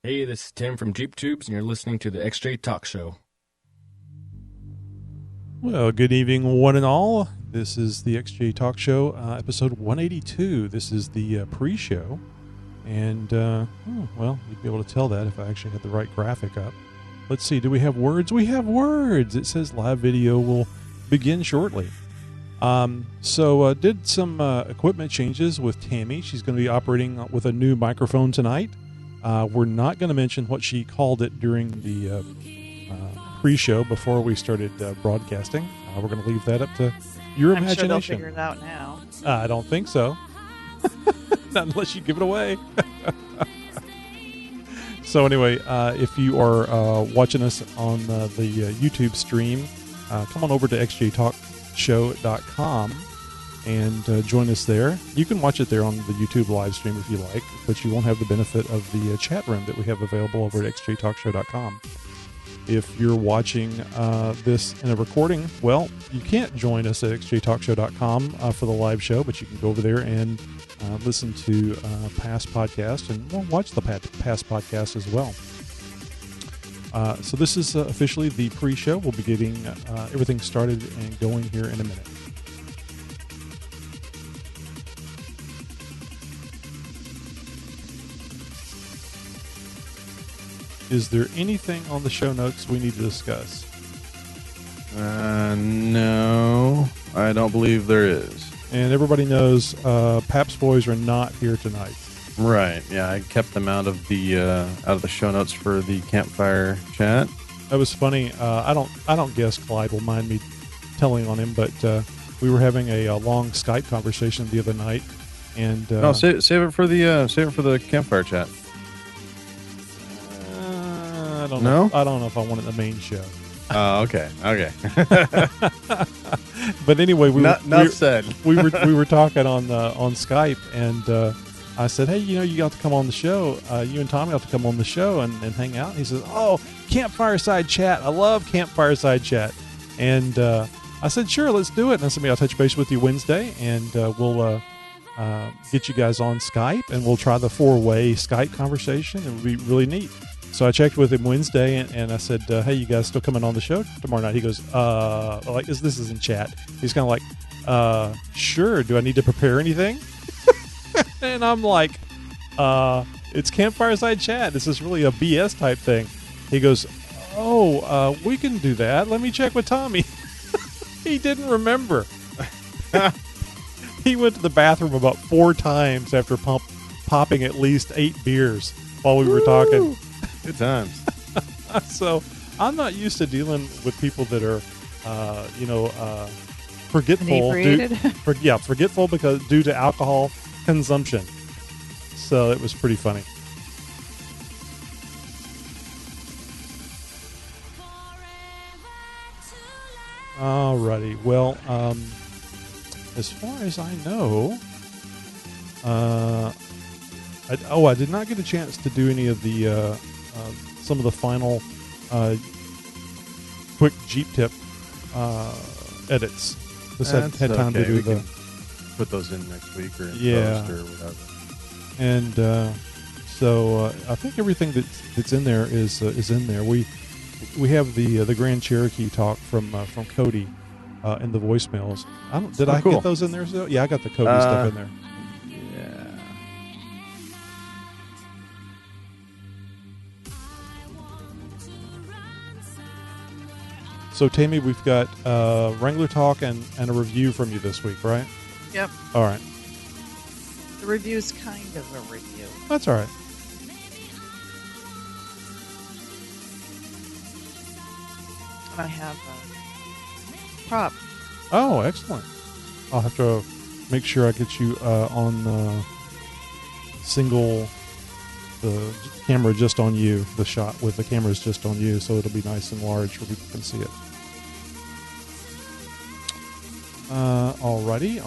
Hey, this is Tim from Jeep Tubes, and you're listening to the XJ Talk Show. Well, good evening, one and all. This is the XJ Talk Show, episode 182. This is the pre-show, and, you'd be able to tell that if I actually had the right graphic up. Let's see, do we have words? We have words! It says live video will begin shortly. Did some equipment changes with Tammy. She's going to be operating with a new microphone tonight. We're not going to mention what she called it during the pre-show before we started broadcasting. We're going to leave that up to your imagination. I'm sure they'll figure it out now. I don't think so. Not unless you give it away. So anyway, if you are watching us on the YouTube stream, come on over to xjtalk.com and join us there. You can watch it there on the YouTube live stream if you like, but you won't have the benefit of the chat room that we have available over at xjtalkshow.com. If you're watching this in a recording, well, you can't join us at xjtalkshow.com for the live show, but you can go over there and listen to past podcasts and watch the past podcast as well. So this is officially the pre-show. We'll be getting everything started and going here in a minute. Is there anything on the show notes we need to discuss? No, I don't believe there is. And everybody knows Pap's boys are not here tonight. Right. Yeah, I kept them out of the show notes for the campfire chat. That was funny. I don't guess Clyde will mind me telling on him, but we were having a long Skype conversation the other night, and no, save it for the campfire chat. I don't know. I don't know if I want it in the main show. Oh, okay. But anyway, we were talking on Skype, and I said, "Hey, you got to come on the show. You and Tommy got to come on the show and hang out." And he says, "Oh, campfireside chat. I love campfireside chat." And I said, "Sure, let's do it." And I said, "I'll touch base with you Wednesday, and we'll get you guys on Skype, and we'll try the 4-way Skype conversation. It would be really neat." So I checked with him Wednesday, and I said, "Hey, you guys still coming on the show tomorrow night?" He goes, this isn't chat." He's kind of like, "Sure. Do I need to prepare anything?" And I'm like, "It's campfireside chat. This is really a BS type thing." He goes, "Oh, we can do that. Let me check with Tommy." He didn't remember. He went to the bathroom about 4 times after popping at least 8 beers while we were talking. Good times. So I'm not used to dealing with people that are, forgetful. Forgetful because due to alcohol consumption. So it was pretty funny. Alrighty. Well, as far as I know, I did not get a chance to do any of the some of the final quick Jeep tip edits. Just had time to do the. Put those in next week or post or whatever. And I think everything that's in there is in there. We have the Grand Cherokee talk from Cody in the voicemails. Did I get those in there? Yeah, I got the Cody stuff in there. Yeah. So Tammy, we've got Wrangler talk and a review from you this week, right? Yep. All right. The review's kind of a review. That's all right. And I have a prop. Oh, excellent. I'll have to make sure I get you on the camera just on you, the shot with the cameras just on you, so it'll be nice and large where people can see it. Alrighty.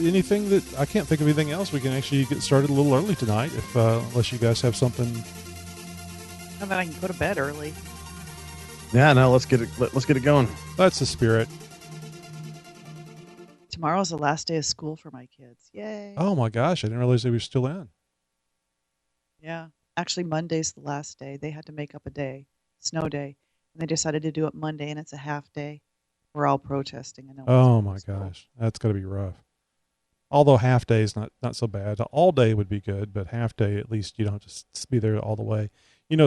Anything that I can't think of anything else. We can actually get started a little early tonight, unless you guys have something. And then I can go to bed early. Yeah, no, let's get it going. That's the spirit. Tomorrow's the last day of school for my kids. Yay! Oh my gosh, I didn't realize they were still in. Yeah, Actually, Monday's the last day. They had to make up a day, snow day, and they decided to do it Monday, and it's a half day. We're all protesting. And Oh my gosh, that's got to be rough. Although half day is not so bad. All day would be good, but half day at least you don't have to be there all the way.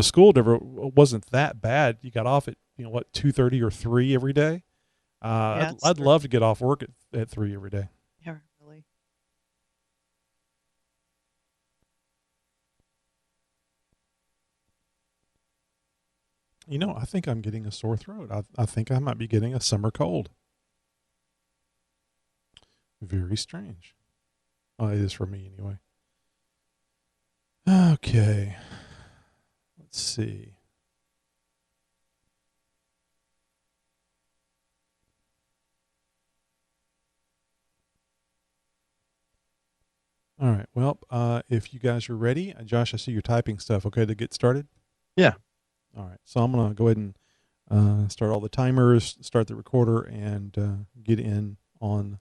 School never wasn't that bad. You got off at 2:30 or 3 every day. Yeah, I'd love to get off work at 3 every day. Yeah, really. I think I'm getting a sore throat. I think I might be getting a summer cold. Very strange. Oh, it is for me anyway. Okay. Let's see. All right. Well, if you guys are ready, Josh, I see you're typing stuff. Okay, to get started? Yeah. All right. So I'm going to go ahead and start all the timers, start the recorder, and get in on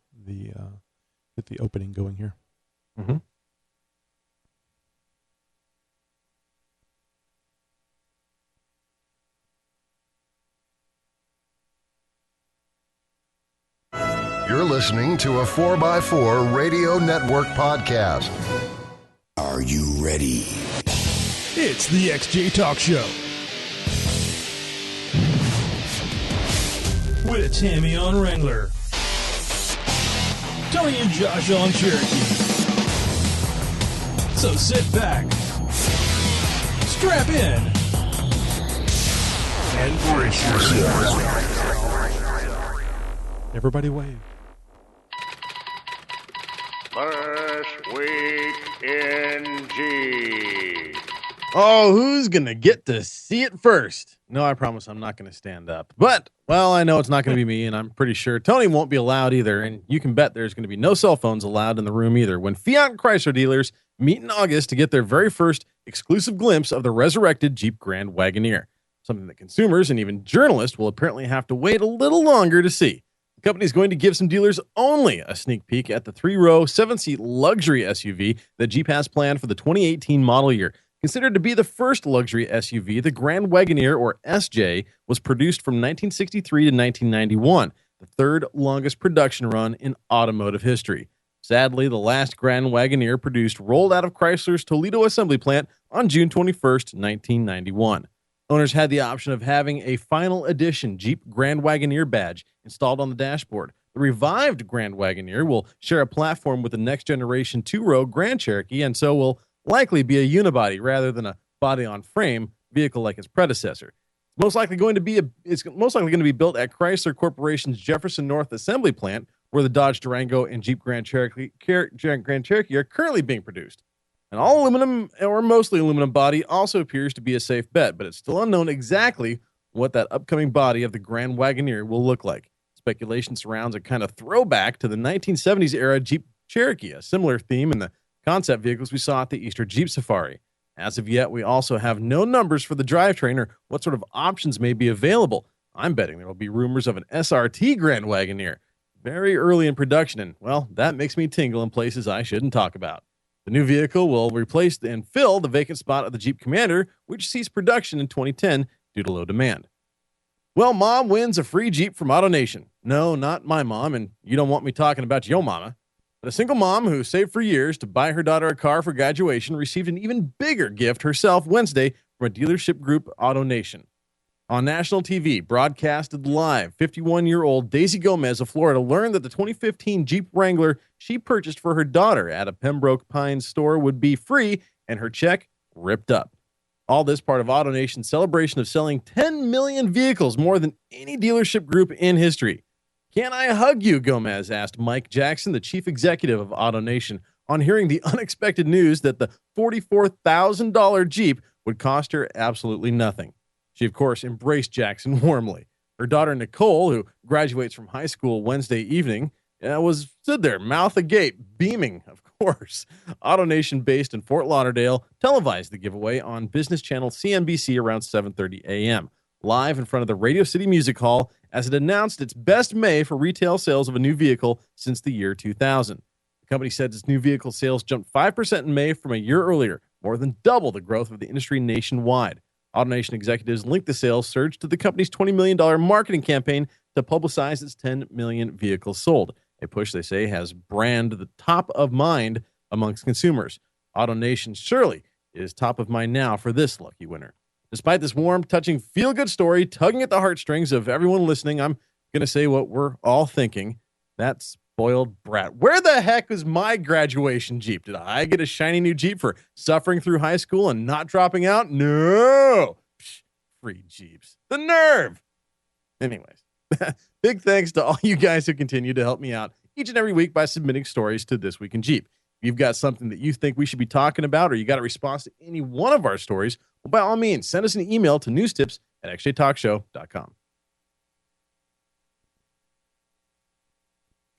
get the opening going here. Mm-hmm. You're listening to a 4x4 Radio Network podcast. Are you ready? It's the XJ Talk Show. With Tammy on Wrangler. Tony and Josh on Cherokee. So sit back, strap in, and brace yourself. Everybody wave. First week in G. Oh, who's going to get to see it first? No, I promise I'm not going to stand up. But, well, I know it's not going to be me, and I'm pretty sure Tony won't be allowed either. And you can bet there's going to be no cell phones allowed in the room either when Fiat and Chrysler dealers meet in August to get their very first exclusive glimpse of the resurrected Jeep Grand Wagoneer, something that consumers and even journalists will apparently have to wait a little longer to see. The company is going to give some dealers only a sneak peek at the 3-row, 7-seat luxury SUV that Jeep has planned for the 2018 model year. Considered to be the first luxury SUV, the Grand Wagoneer, or SJ, was produced from 1963 to 1991, the third longest production run in automotive history. Sadly, the last Grand Wagoneer produced rolled out of Chrysler's Toledo assembly plant on June 21st, 1991. Owners had the option of having a final edition Jeep Grand Wagoneer badge installed on the dashboard. The revived Grand Wagoneer will share a platform with the next generation 2-row Grand Cherokee, and so will likely be a unibody rather than a body-on-frame vehicle like its predecessor. It's most likely going to be built at Chrysler Corporation's Jefferson North assembly plant, where the Dodge Durango and Jeep Grand Cherokee are currently being produced. An all-aluminum or mostly aluminum body also appears to be a safe bet, but it's still unknown exactly what that upcoming body of the Grand Wagoneer will look like. Speculation surrounds a kind of throwback to the 1970s era Jeep Cherokee, a similar theme in the concept vehicles we saw at the Easter Jeep Safari. As of yet, we also have no numbers for the drivetrain or what sort of options may be available. I'm betting there will be rumors of an SRT Grand Wagoneer very early in production, and, well, that makes me tingle in places I shouldn't talk about. The new vehicle will replace and fill the vacant spot of the Jeep Commander, which ceased production in 2010 due to low demand. Well, Mom wins a free Jeep from AutoNation. No, not my mom, and you don't want me talking about your mama. But a single mom who saved for years to buy her daughter a car for graduation received an even bigger gift herself Wednesday from a dealership group, AutoNation. On national TV, broadcasted live, 51-year-old Daisy Gomez of Florida learned that the 2015 Jeep Wrangler she purchased for her daughter at a Pembroke Pines store would be free and her check ripped up. All this part of AutoNation's celebration of selling 10 million vehicles, more than any dealership group in history. Can I hug you, Gomez asked Mike Jackson, the chief executive of AutoNation, on hearing the unexpected news that the $44,000 Jeep would cost her absolutely nothing. She, of course, embraced Jackson warmly. Her daughter, Nicole, who graduates from high school Wednesday evening, stood there, mouth agape, beaming, of course. AutoNation, based in Fort Lauderdale, televised the giveaway on Business Channel CNBC around 7:30 a.m., live in front of the Radio City Music Hall as it announced its best May for retail sales of a new vehicle since the year 2000. The company said its new vehicle sales jumped 5% in May from a year earlier, more than double the growth of the industry nationwide. AutoNation executives linked the sales surge to the company's $20 million marketing campaign to publicize its 10 million vehicles sold, a push they say has brand the top of mind amongst consumers. AutoNation surely is top of mind now for this lucky winner. Despite this warm, touching, feel-good story tugging at the heartstrings of everyone listening, I'm going to say what we're all thinking. That spoiled brat. Where the heck was my graduation Jeep? Did I get a shiny new Jeep for suffering through high school and not dropping out? No. Psh, free Jeeps. The nerve. Anyways, big thanks to all you guys who continue to help me out each and every week by submitting stories to This Week in Jeep. If you've got something that you think we should be talking about, or you got a response to any one of our stories, well, by all means, send us an email to newstips@xjtalkshow.com.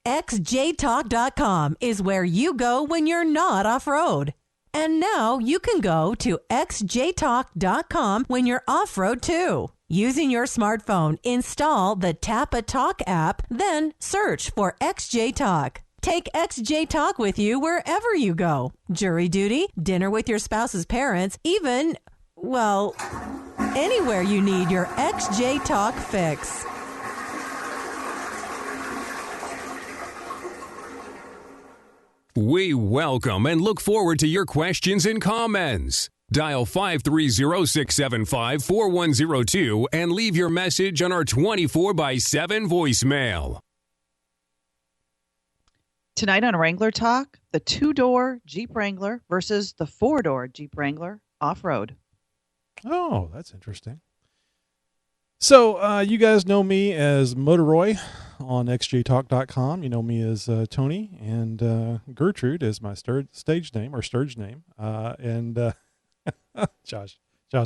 xjtalk.com is where you go when you're not off-road. And now you can go to xjtalk.com when you're off-road too. Using your smartphone, install the Tap a Talk app, then search for XJ Talk. Take XJ Talk with you wherever you go. Jury duty, dinner with your spouse's parents, even, well, anywhere you need your XJ Talk fix. We welcome and look forward to your questions and comments. Dial 530-675-4102 and leave your message on our 24/7 voicemail. Tonight on Wrangler Talk, the 2-door Jeep Wrangler versus the 4-door Jeep Wrangler off-road. Oh, that's interesting. So you guys know me as Motoroy on xjtalk.com. You know me as Tony, and Gertrude is my stage name or Sturge name. Josh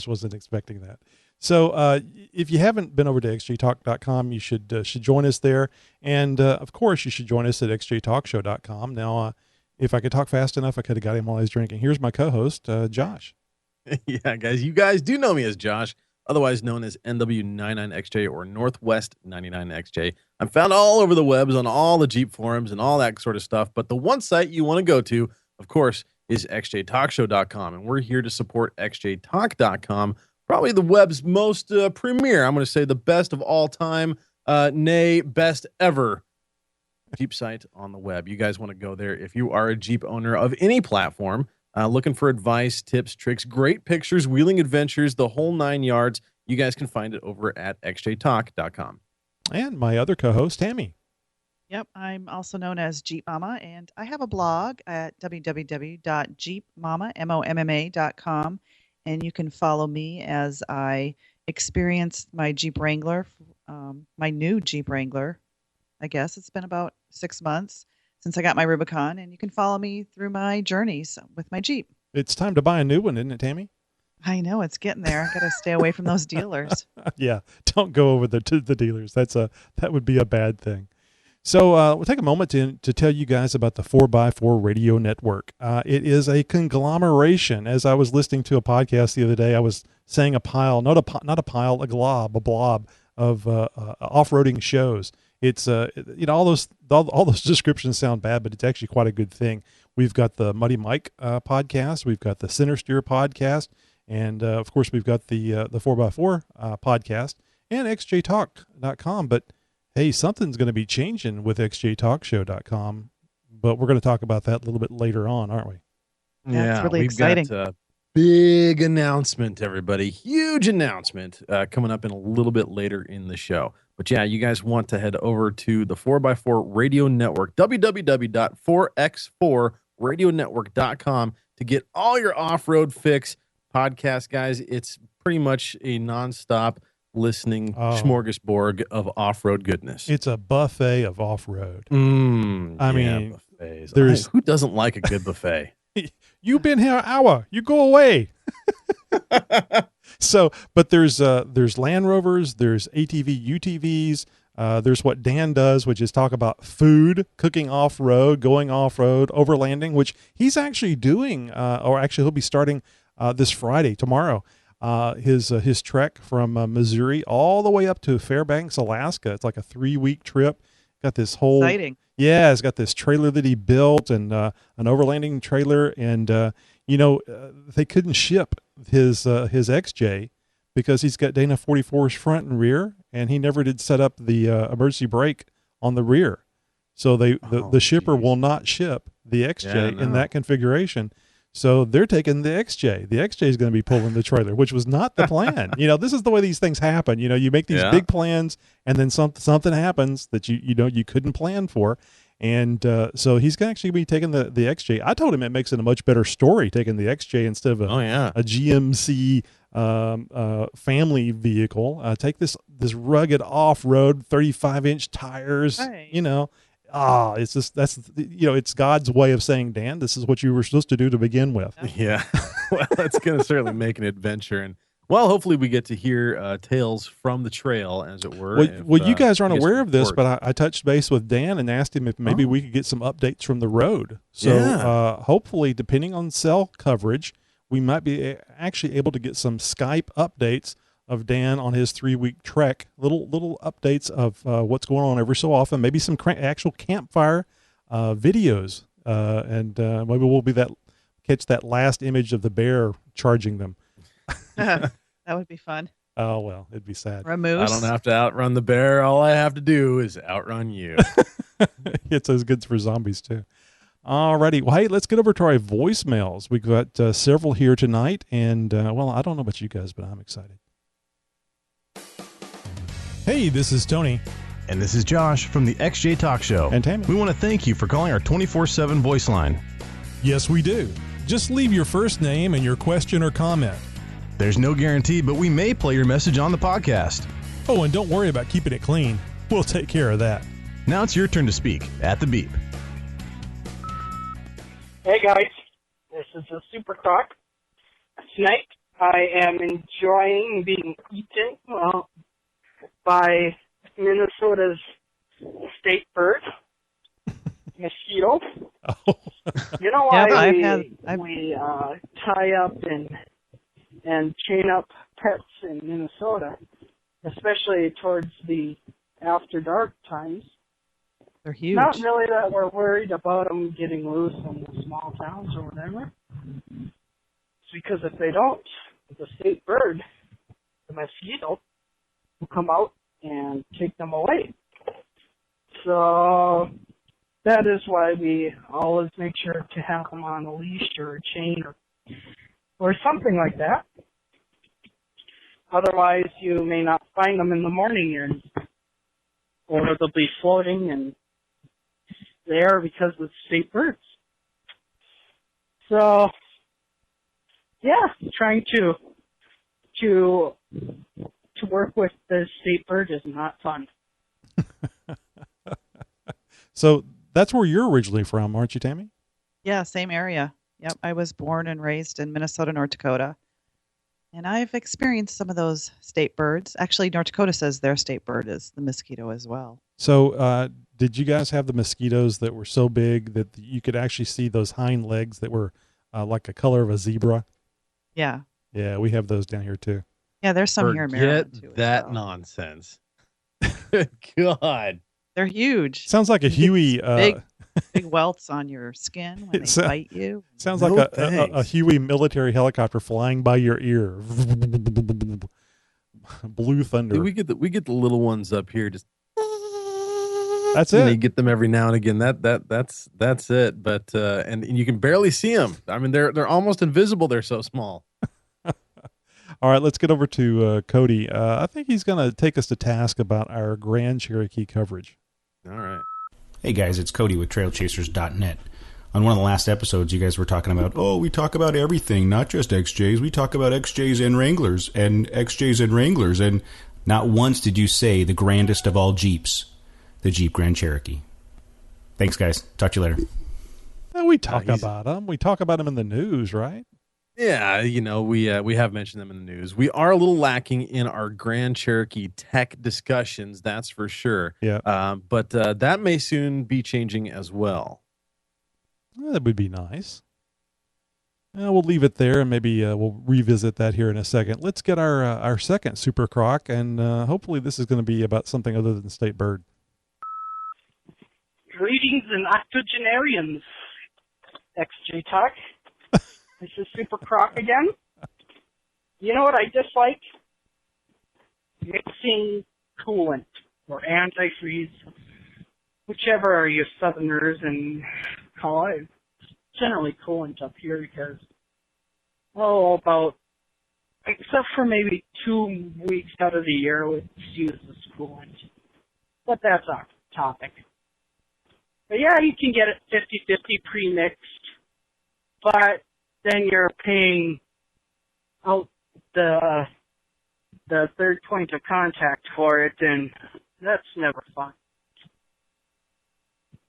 wasn't expecting that. So if you haven't been over to xjtalk.com, you should join us there. And of course, you should join us at xjtalkshow.com. Now, if I could talk fast enough, I could have got him while he's drinking. Here's my co-host, Josh. Yeah, guys, you guys do know me as Josh, otherwise known as NW99XJ or Northwest 99XJ. I'm found all over the webs on all the Jeep forums and all that sort of stuff. But the one site you want to go to, of course, is xjtalkshow.com. And we're here to support xjtalk.com, probably the web's most premier, I'm going to say the best of all time, nay, best ever Jeep site on the web. You guys want to go there if you are a Jeep owner of any platform, looking for advice, tips, tricks, great pictures, wheeling adventures, the whole 9 yards. You guys can find it over at xjtalk.com. And my other co-host, Tammy. Yep, I'm also known as Jeep Mama, and I have a blog at www.jeepmama.com, and you can follow me as I experience my Jeep Wrangler, my new Jeep Wrangler. I guess it's been about 6 months since I got my Rubicon, and you can follow me through my journeys with my Jeep. It's time to buy a new one, isn't it, Tammy? I know, it's getting there. I got to stay away from those dealers. Yeah, don't go over to the dealers. That would be a bad thing. So we'll take a moment to tell you guys about the 4x4 Radio Network. It is a conglomeration. As I was listening to a podcast the other day, I was saying a pile, not a pile, a blob of off-roading shows. It's all those descriptions sound bad, but it's actually quite a good thing. We've got the Muddy Mike podcast, we've got the Center Steer podcast, and of course we've got the 4x4 podcast and xjtalk.com. But hey, something's going to be changing with xjtalkshow.com, but we're going to talk about that a little bit later on, aren't we? Yeah, it's really exciting. Got a big announcement, everybody. Huge announcement coming up in a little bit later in the show. But yeah, you guys want to head over to the 4x4 Radio Network, www.4x4radionetwork.com, to get all your off-road fix podcast, guys. It's pretty much a nonstop listening smorgasbord of off-road goodness. It's a buffet of off-road. I mean, buffets. Who doesn't like a good buffet? You've been here an hour. You go away. So, but there's Land Rovers, there's ATV, UTVs. There's what Dan does, which is talk about food, cooking off-road, going off-road, overlanding, which he's actually doing, or actually he'll be starting this Friday, tomorrow. His trek from Missouri all the way up to Fairbanks, Alaska. It's like a 3-week trip. Got this whole exciting. Yeah, he's got this trailer that he built and an overlanding trailer, and they couldn't ship his XJ because he's got Dana 44's front and rear, and he never did set up the emergency brake on the rear. So the shipper will not ship the XJ in that configuration. So they're taking the XJ. The XJ is going to be pulling the trailer, which was not the plan. This is the way these things happen. You make these big plans, and then something happens that you couldn't plan for. And so he's going to actually be taking the XJ. I told him it makes it a much better story taking the XJ instead of a GMC family vehicle. Take this rugged off-road 35-inch tires. Right. It's just it's God's way of saying, Dan, this is what you were supposed to do to begin with. Yeah. Well, it's going to certainly make an adventure, and hopefully we get to hear tales from the trail, as it were. Well, you guys aren't aware of this, but I touched base with Dan and asked him if maybe we could get some updates from the road. So hopefully, depending on cell coverage, we might be actually able to get some Skype updates of Dan on his 3-week trek, little updates of what's going on every so often, maybe some actual campfire videos, and maybe we'll catch that last image of the bear charging them. That would be fun. Oh, well, it'd be sad. Or a moose. I don't have to outrun the bear. All I have to do is outrun you. It's as good for zombies, too. Alrighty. Well, hey, let's get over to our voicemails. We've got several here tonight, and, I don't know about you guys, but I'm excited. Hey, this is Tony. And this is Josh from the XJ Talk Show. And Tammy. We want to thank you for calling our 24/7 voice line. Yes, we do. Just leave your first name and your question or comment. There's no guarantee, but we may play your message on the podcast. Oh, and don't worry about keeping it clean. We'll take care of that. Now it's your turn to speak at the beep. Hey, guys. This is a Super Croc. Tonight, I am enjoying being eaten by Minnesota's state bird, mosquito. Oh. You know why we tie up and chain up pets in Minnesota, especially towards the after dark times? They're huge. Not really that we're worried about them getting loose in the small towns or whatever. It's because if they don't, the state bird, the mosquito, will come out and take them away. So that is why we always make sure to have them on a leash or a chain or something like that. Otherwise, you may not find them in the morning, or they'll be floating and there because of state birds. So, yeah, trying to work with the state bird is not fun. So that's where you're originally from, aren't you, Tammy? Yeah, same area. Yep, I was born and raised in Minnesota, North Dakota. And I've experienced some of those state birds. Actually, North Dakota says their state bird is the mosquito as well. So did you guys have the mosquitoes that were so big that you could actually see those hind legs that were like the color of a zebra? Yeah. Yeah, we have those down here too. Yeah, there's some here in Maryland too. Forget that nonsense. God. They're huge. Sounds like a Huey. Big welts on your skin when they bite you. Sounds like a Huey military helicopter flying by your ear. Blue thunder. We get the little ones up here. Just that's it. You get them every now and again. That's it. But and you can barely see them. I mean, they're almost invisible. They're so small. All right, let's get over to Cody. I think he's going to take us to task about our Grand Cherokee coverage. All right. Hey guys, it's Cody with trailchasers.net. On one of the last episodes, you guys were talking about, we talk about everything, not just XJs. We talk about XJs and Wranglers and XJs and Wranglers. And not once did you say the grandest of all Jeeps, the Jeep Grand Cherokee. Thanks, guys. Talk to you later. We talk about them. We talk about them in the news, right? Yeah, we have mentioned them in the news. We are a little lacking in our Grand Cherokee tech discussions, that's for sure. Yeah. But that may soon be changing as well. That would be nice. We'll leave it there, and maybe we'll revisit that here in a second. Let's get our second Super Croc, and hopefully this is going to be about something other than state bird. Greetings and octogenarians, XJ Talk. This is Super Croc again. You know what I dislike? Mixing coolant or antifreeze, whichever you Southerners and call it. Generally coolant up here because, except for maybe 2 weeks out of the year, it's used as coolant. But that's off topic. But yeah, you can get it 50-50 pre-mixed, but then you're paying out the third point of contact for it, and that's never fun.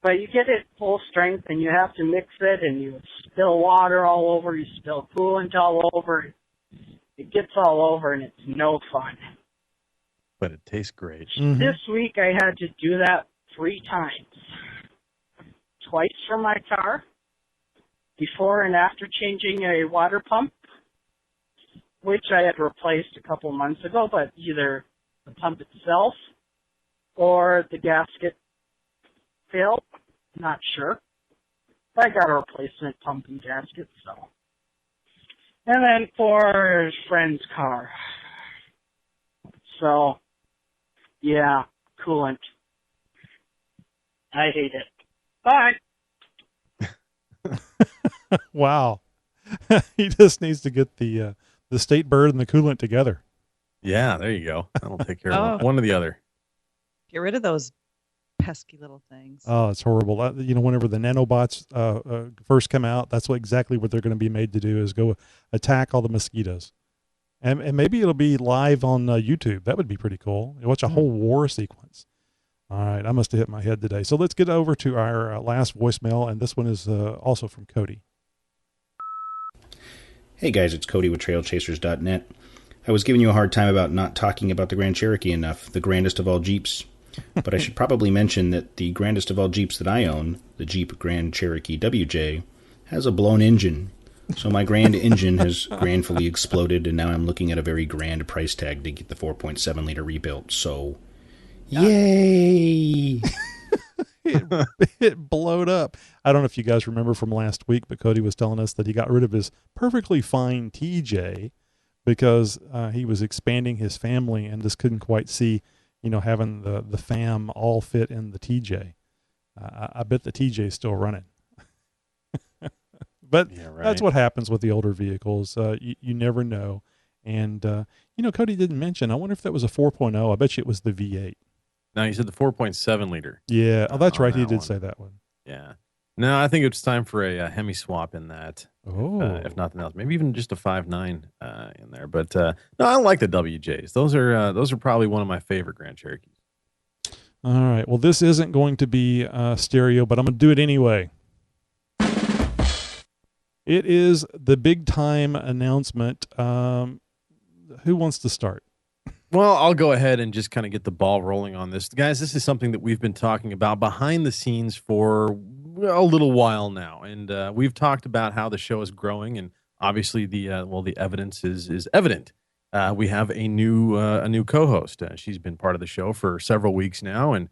But you get it full strength, and you have to mix it, and you spill water all over, you spill coolant all over. It gets all over, and it's no fun. But it tastes great. Mm-hmm. This week I had to do that 3 times. Twice for my car, before and after changing a water pump, which I had replaced a couple months ago, but either the pump itself or the gasket failed. Not sure. I got a replacement pump and gasket, so. And then for a friend's car. So, yeah, coolant. I hate it. Bye. Wow. He just needs to get the state bird and the coolant together. Yeah, there you go. That'll take care of one or the other. Get rid of those pesky little things. Oh, it's horrible. Whenever the nanobots first come out, that's exactly what they're going to be made to do, is go attack all the mosquitoes. And maybe it'll be live on YouTube. That would be pretty cool. Watch a whole war sequence. All right, I must have hit my head today. So let's get over to our last voicemail, and this one is also from Cody. Hey guys, it's Cody with trailchasers.net. I was giving you a hard time about not talking about the Grand Cherokee enough, the grandest of all Jeeps. But I should probably mention that the grandest of all Jeeps that I own, the Jeep Grand Cherokee WJ, has a blown engine. So my grand engine has grandfully exploded, and now I'm looking at a very grand price tag to get the 4.7 liter rebuilt. So, yay! It blowed up. I don't know if you guys remember from last week, but Cody was telling us that he got rid of his perfectly fine TJ because he was expanding his family and just couldn't quite see, having the fam all fit in the TJ. I bet the TJ is still running. But yeah, right. That's what happens with the older vehicles. You never know. And, Cody didn't mention, I wonder if that was a 4.0. I bet you it was the V8. No, he said the 4.7 liter. Yeah. Oh, that's right. He did say that one. Yeah. No, I think it's time for a Hemi swap in that. Oh. If nothing else, maybe even just a 5.9 in there. But no, I like the WJs. Those are probably one of my favorite Grand Cherokees. All right. Well, this isn't going to be stereo, but I'm going to do it anyway. It is the big time announcement. Who wants to start? Well, I'll go ahead and just kind of get the ball rolling on this. Guys, this is something that we've been talking about behind the scenes for a little while now. And we've talked about how the show is growing. And obviously the evidence is evident. We have a new co-host. She's been part of the show for several weeks now and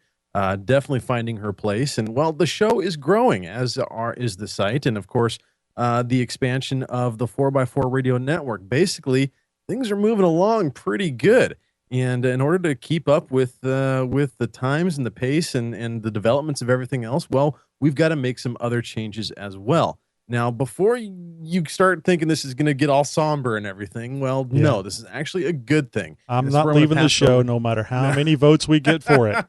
definitely finding her place. And, well, the show is growing, as is the site. And, of course, the expansion of the 4x4 radio network. Basically, things are moving along pretty good. And in order to keep up with the times and the pace and the developments of everything else, well, we've got to make some other changes as well. Now, before you start thinking this is going to get all somber and everything, well, no, this is actually a good thing. I'm not leaving the show no matter how many votes we get for it.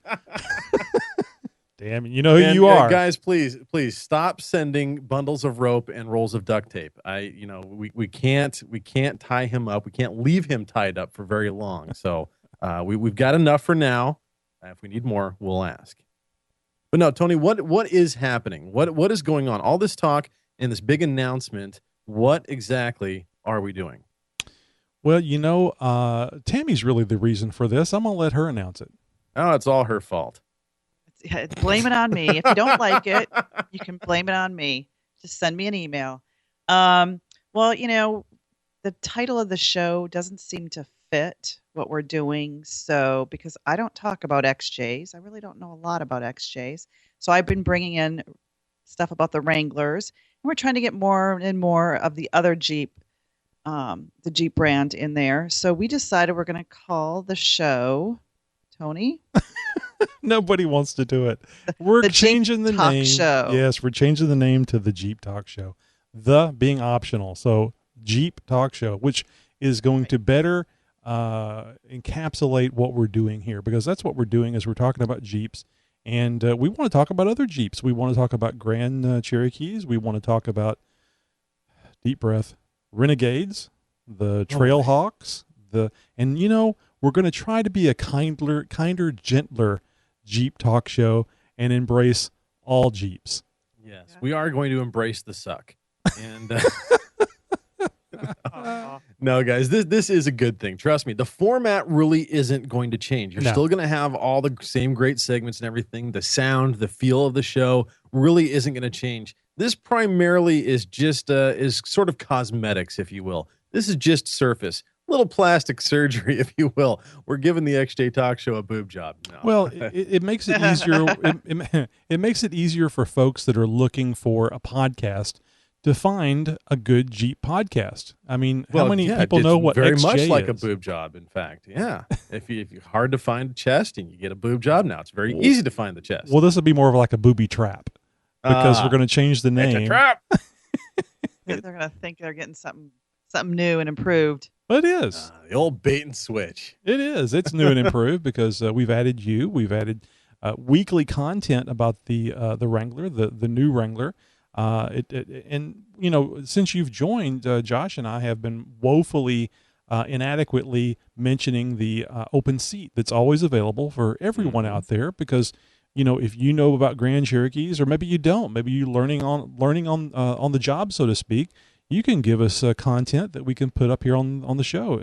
Damn, you know who you are. Guys, please stop sending bundles of rope and rolls of duct tape. We can't tie him up. We can't leave him tied up for very long. So we've got enough for now. If we need more, we'll ask. But no, Tony, what is happening? What is going on? All this talk and this big announcement, what exactly are we doing? Well, Tammy's really the reason for this. I'm going to let her announce it. Oh, it's all her fault. Blame it on me. If you don't like it, you can blame it on me. Just send me an email. Well, the title of the show doesn't seem to fit what we're doing. So, because I don't talk about XJs, I really don't know a lot about XJs. So I've been bringing in stuff about the Wranglers, and we're trying to get more and more of the other Jeep, the Jeep brand in there. So we decided we're going to call the show, Tony. Nobody wants to do it. We're changing the Talk name. Show. Yes, we're changing the name to the Jeep Talk Show. The being optional. So Jeep Talk Show, which is going to better encapsulate what we're doing here, because that's what we're doing is we're talking about Jeeps, and we want to talk about other Jeeps. We want to talk about Grand Cherokees. We want to talk about, deep breath, Renegades, the Trailhawks, and we're going to try to be a kinder, gentler Jeep Talk Show and embrace all Jeeps. Yes, we are going to embrace the suck. And no, guys, this is a good thing. Trust me, the format really isn't going to change. You're still going to have all the same great segments and everything. The sound, the feel of the show really isn't going to change. This primarily is just is sort of cosmetics, if you will. This is just surface. Little plastic surgery, if you will. We're giving the XJ Talk Show a boob job. No. Well, it makes it easier. It makes it easier for folks that are looking for a podcast to find a good Jeep podcast. I mean, how many people know what very XJ much like is? a boob job, in fact. Yeah. if you're hard to find a chest and you get a boob job now, it's very easy to find the chest. Well, this would be more of like a booby trap, because we're going to change the name. It's a trap. They're going to think they're getting something new and improved. But it is. The old bait and switch. It is. It's new and improved because we've added weekly content about the Wrangler, the new Wrangler. And since you've joined, Josh and I have been woefully inadequately mentioning the open seat that's always available for everyone out there, because if you know about Grand Cherokees, or maybe you don't, maybe you're learning on the job, so to speak, you can give us content that we can put up here on the show.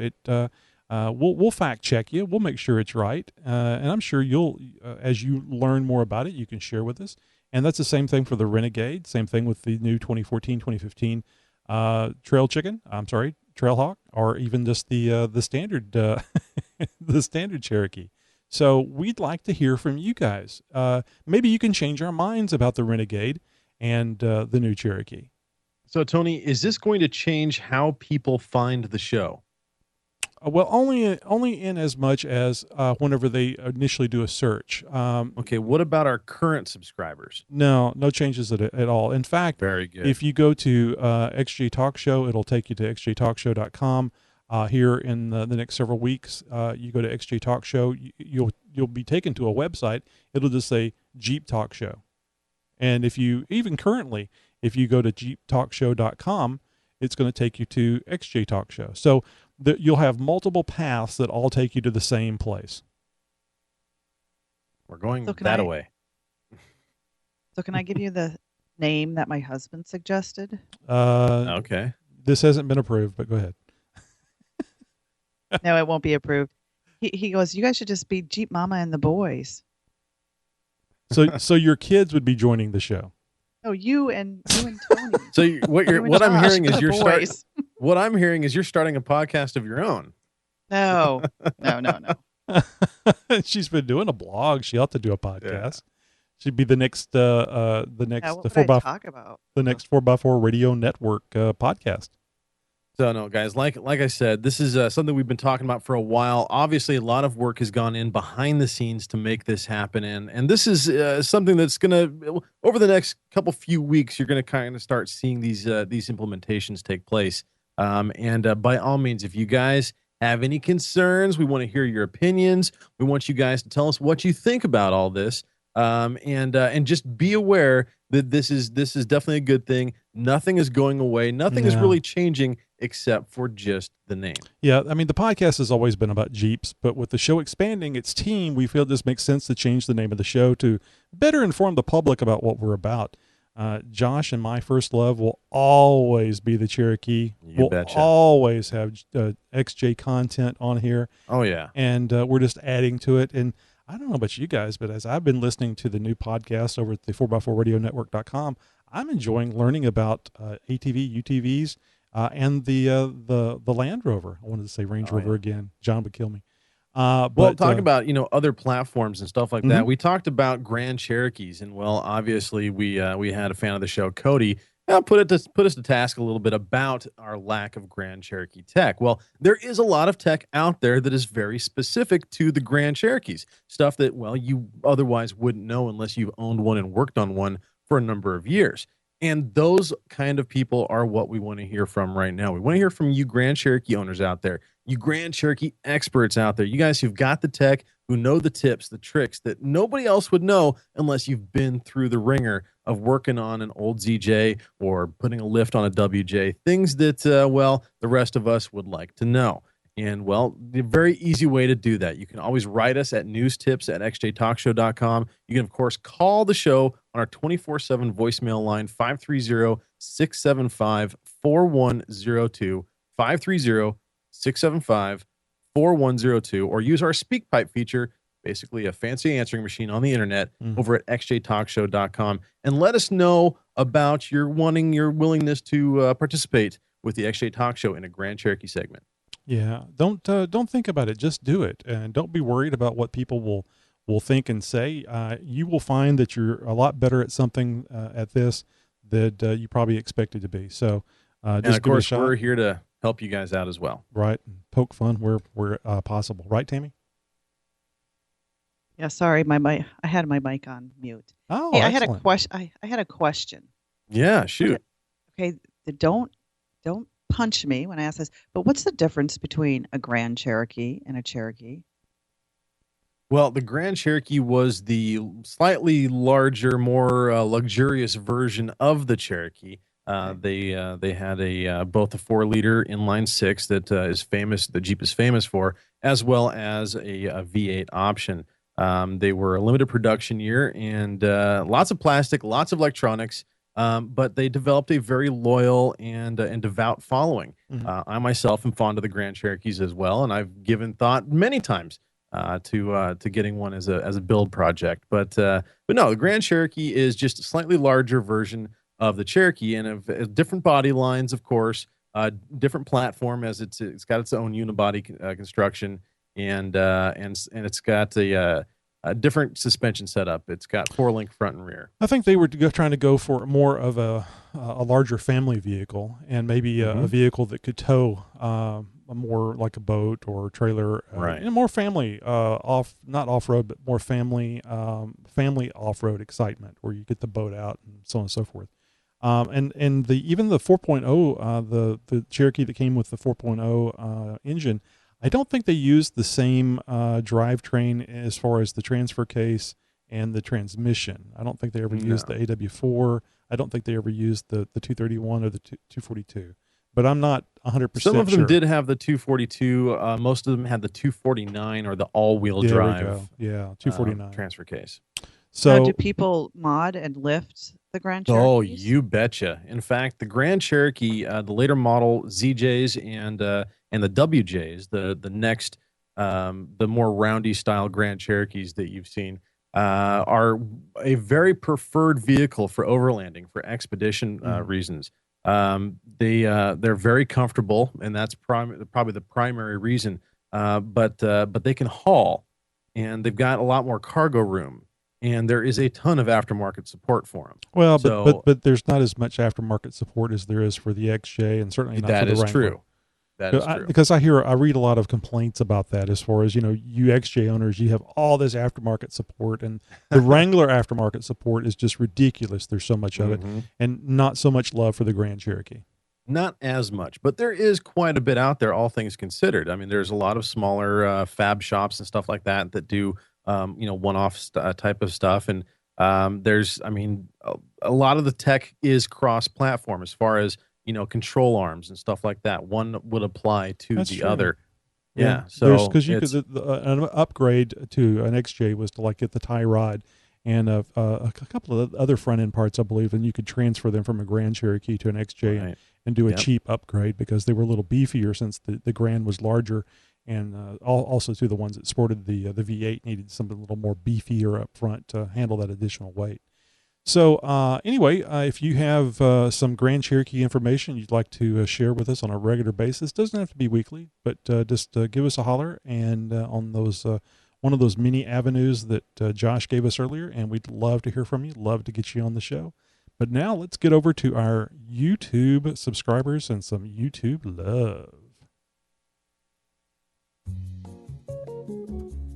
We'll fact check you. We'll make sure it's right, and I'm sure you'll, as you learn more about it, you can share with us. And that's the same thing for the Renegade. Same thing with the new 2014, 2015 Trailhawk, or even just the standard the standard Cherokee. So we'd like to hear from you guys. Maybe you can change our minds about the Renegade and the new Cherokee. So, Tony, is this going to change how people find the show? Well, only in as much as whenever they initially do a search. Okay, what about our current subscribers? No changes at all. In fact, very good. If you go to XJ Talk Show, it'll take you to xjtalkshow.com. Here in the next several weeks, you go to XJ Talk Show, you'll be taken to a website. It'll just say Jeep Talk Show. And if you go to xjtalkshow.com, it's going to take you to XJ Talk Show. So you'll have multiple paths that all take you to the same place. We're going that way. So can I give you the name that my husband suggested? Okay. This hasn't been approved, but go ahead. No, it won't be approved. He goes, you guys should just be Jeep Mama and the Boys. So your kids would be joining the show. Oh, you and Tony. So what I'm hearing is you're starting a podcast of your own. No. She's been doing a blog. She ought to do a podcast. Yeah. She'd be the next 4x4 Radio Network podcast. So no, guys, like I said, this is something we've been talking about for a while. Obviously, a lot of work has gone in behind the scenes to make this happen, and this is something that's gonna, over the next few weeks, you're gonna kind of start seeing these implementations take place. And by all means, if you guys have any concerns, we want to hear your opinions. We want you guys to tell us what you think about all this, and just be aware that this is definitely a good thing. Nothing is going away. Nothing is really changing except for just the name. Yeah, I mean, the podcast has always been about Jeeps, but with the show expanding its team, we feel this makes sense to change the name of the show to better inform the public about what we're about. Josh and my first love will always be the Cherokee. We'll always have XJ content on here. Oh, yeah. And we're just adding to it. And I don't know about you guys, but as I've been listening to the new podcast over at the 4x4radionetwork.com, I'm enjoying learning about ATV, UTVs, and the Land Rover. I wanted to say Range Rover again. John would kill me. But talk about, other platforms and stuff like that. Mhm. We talked about Grand Cherokees, and obviously we had a fan of the show, Cody, put us to task a little bit about our lack of Grand Cherokee tech. Well, there is a lot of tech out there that is very specific to the Grand Cherokees, stuff that you otherwise wouldn't know unless you've owned one and worked on one for a number of years. And those kind of people are what we want to hear from right now. We want to hear from you Grand Cherokee owners out there, you Grand Cherokee experts out there, you guys who've got the tech, who know the tips, the tricks that nobody else would know unless you've been through the ringer of working on an old ZJ or putting a lift on a WJ, things that, the rest of us would like to know. And, the very easy way to do that, you can always write us at newstips@xjtalkshow.com. You can, of course, call the show on our 24/7 voicemail line, 530-675-4102, 530-675-4102, or use our SpeakPipe feature, basically a fancy answering machine on the internet, over at xjtalkshow.com, and let us know about your willingness to participate with the XJ Talk Show in a Grand Cherokee segment. Yeah, don't think about it. Just do it, and don't be worried about what people will think and say. You will find that you're a lot better at something at this that you probably expected to be. So, and just of course, give it a shot. we're here to help you guys out as well. Right, poke fun where possible. Right, Tammy? Yeah, sorry, I had my mic on mute. Oh, hey, I had a excellent. question. I had a question. Yeah, shoot. Okay, don't punch me when I ask this, but what's the difference between a Grand Cherokee and a Cherokee? Well, the Grand Cherokee was the slightly larger, more luxurious version of the Cherokee. They had both a 4-liter inline 6 that is famous. The Jeep is famous for, as well as a V8 option. They were a limited production year, and lots of plastic, lots of electronics. But they developed a very loyal and devout following. I myself am fond of the Grand Cherokees as well, and I've given thought many times to getting one as a build project. But no, the Grand Cherokee is just a slightly larger version of the Cherokee, and of different body lines, of course, different platform, as it's got its own unibody construction, and it's got a different suspension setup. It's got 4-link front and rear. I think they were trying to go for more of a larger family vehicle, and maybe a vehicle that could tow more like a boat or trailer, right? And more family not off road, but more family off road excitement, where you get the boat out and so on and so forth. And even the 4.0, the Cherokee that came with the 4.0 engine, I don't think they used the same drivetrain as far as the transfer case and the transmission. I don't think they ever used the AW4. I don't think they ever used the 231 or the 242. But I'm not 100% Some of them sure. did have the 242. Most of them had the 249 or the all-wheel drive. Yeah, 249 transfer case. So, So do people mod and lift the Grand Cherokees? Oh, you betcha. In fact, the Grand Cherokee, the later model ZJs and the WJs, the next, the more roundy style Grand Cherokees that you've seen, are a very preferred vehicle for overlanding, for expedition reasons. They're very comfortable, and that's probably the primary reason. But they can haul, and they've got a lot more cargo room. And there is a ton of aftermarket support for them. Well, but there's not as much aftermarket support as there is for the XJ, and certainly not for the Wrangler. True. That is true. Because I read a lot of complaints about that, as far as, you XJ owners, you have all this aftermarket support, and the Wrangler aftermarket support is just ridiculous. There's so much of it, and not so much love for the Grand Cherokee. Not as much, but there is quite a bit out there, all things considered. I mean, there's a lot of smaller fab shops and stuff like that do one-off type of stuff. And there's, a lot of the tech is cross-platform as far as, control arms and stuff like that. One would apply to That's the true. other. Yeah. So because you could, an upgrade to an XJ was to get the tie rod and a couple of other front end parts, I believe, and you could transfer them from a Grand Cherokee to an XJ and do a cheap upgrade, because they were a little beefier since the Grand was larger. And also, too, the ones that sported the V8 needed something a little more beefier up front to handle that additional weight. So anyway, if you have some Grand Cherokee information you'd like to share with us on a regular basis, doesn't have to be weekly, but just give us a holler and on those one of those many avenues that Josh gave us earlier, and we'd love to hear from you. Love to get you on the show. But now let's get over to our YouTube subscribers and some YouTube love.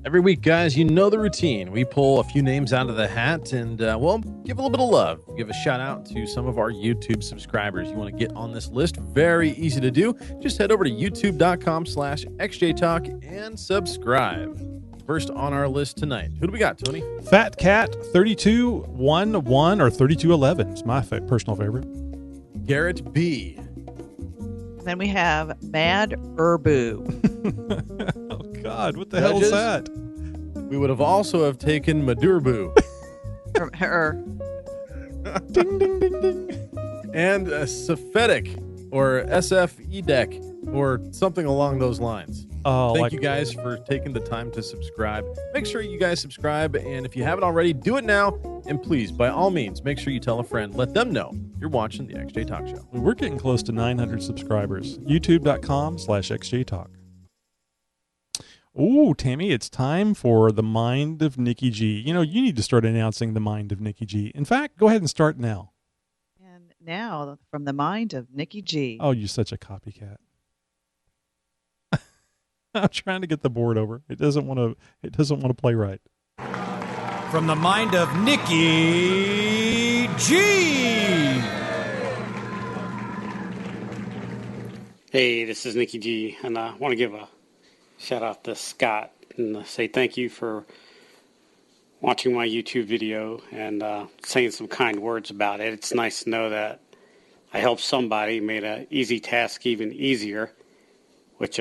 Every week, guys, you know the routine. We pull a few names out of the hat and, well, give a little bit of love. Give a shout out to some of our YouTube subscribers. You want to get on this list? Very easy to do. Just head over to youtube.com/xjtalk and subscribe. First on our list tonight. Who do we got, Tony? Fat Cat 3211 or 3211 is my personal favorite. Garrett B. Then we have Mad Urbu. Oh, God, what the hell is that? We would have also have taken Madurbu. Ding, ding, ding, ding. And Sophetic or SFEDEC or something along those lines. Thank you guys for taking the time to subscribe. Make sure you guys subscribe, and if you haven't already, do it now. And please, by all means, make sure you tell a friend. Let them know you're watching the XJ Talk Show. We're getting close to 900 subscribers. YouTube.com/XJTalk. Ooh, Tammy, it's time for the Mind of Nikki G. You know, you need to start announcing the Mind of Nikki G. In fact, go ahead and start now. And now, from the Mind of Nikki G. Oh, you're such a copycat. I'm trying to get the board over. It doesn't want to play right. From the mind of Nikki G. Hey, this is Nikki G, and I want to give a shout out to Scott and say thank you for watching my YouTube video and saying some kind words about it. It's nice to know that I helped somebody, made an easy task even easier, which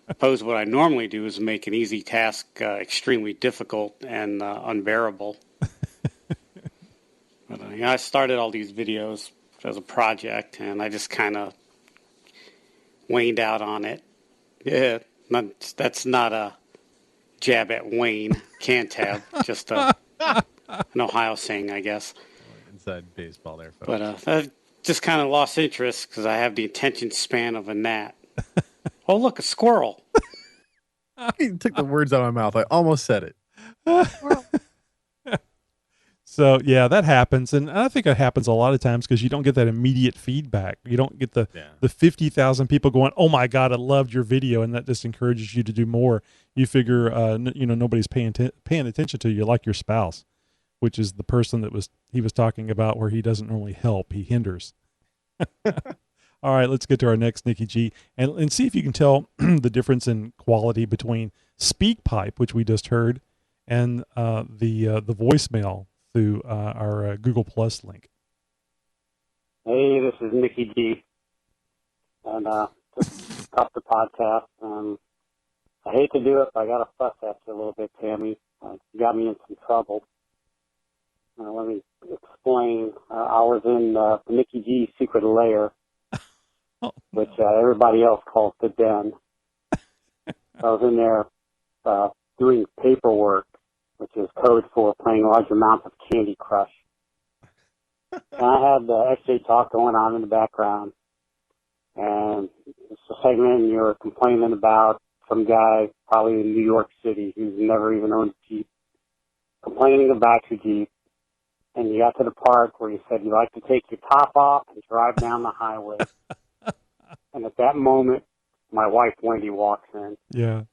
suppose what I normally do is make an easy task extremely difficult and unbearable. But I started all these videos as a project, and I just kind of waned out on it. Yeah, that's not a jab at Wayne. Can't have. Just an Ohio saying, I guess. Inside baseball there, folks. But I just kind of lost interest because I have the attention span of a gnat. Oh, look, a squirrel. You took the words out of my mouth. I almost said it. So, yeah, that happens. And I think it happens a lot of times because you don't get that immediate feedback. You don't get the 50,000 people going, oh, my God, I loved your video. And that just encourages you to do more. You figure, nobody's paying attention to you like your spouse, which is the person that he was talking about where he doesn't normally help. He hinders. All right, let's get to our next Nikki G and see if you can tell the difference in quality between SpeakPipe, which we just heard, and the voicemail through our Google Plus link. Hey, this is Nikki G, and just stopped the podcast. I hate to do it, but I got to fuss at you a little bit, Tammy. You got me in some trouble. Let me explain. I was in the Nikki G secret lair, which everybody else calls the den. I was in there doing paperwork, which is code for playing large amounts of Candy Crush. And I had the XJ Talk going on in the background, and it's a segment you were complaining about some guy probably in New York City who's never even owned a Jeep, complaining about your Jeep. And you got to the part where you said you like to take your top off and drive down the highway. And at that moment, my wife, Wendy, walks in. Yeah.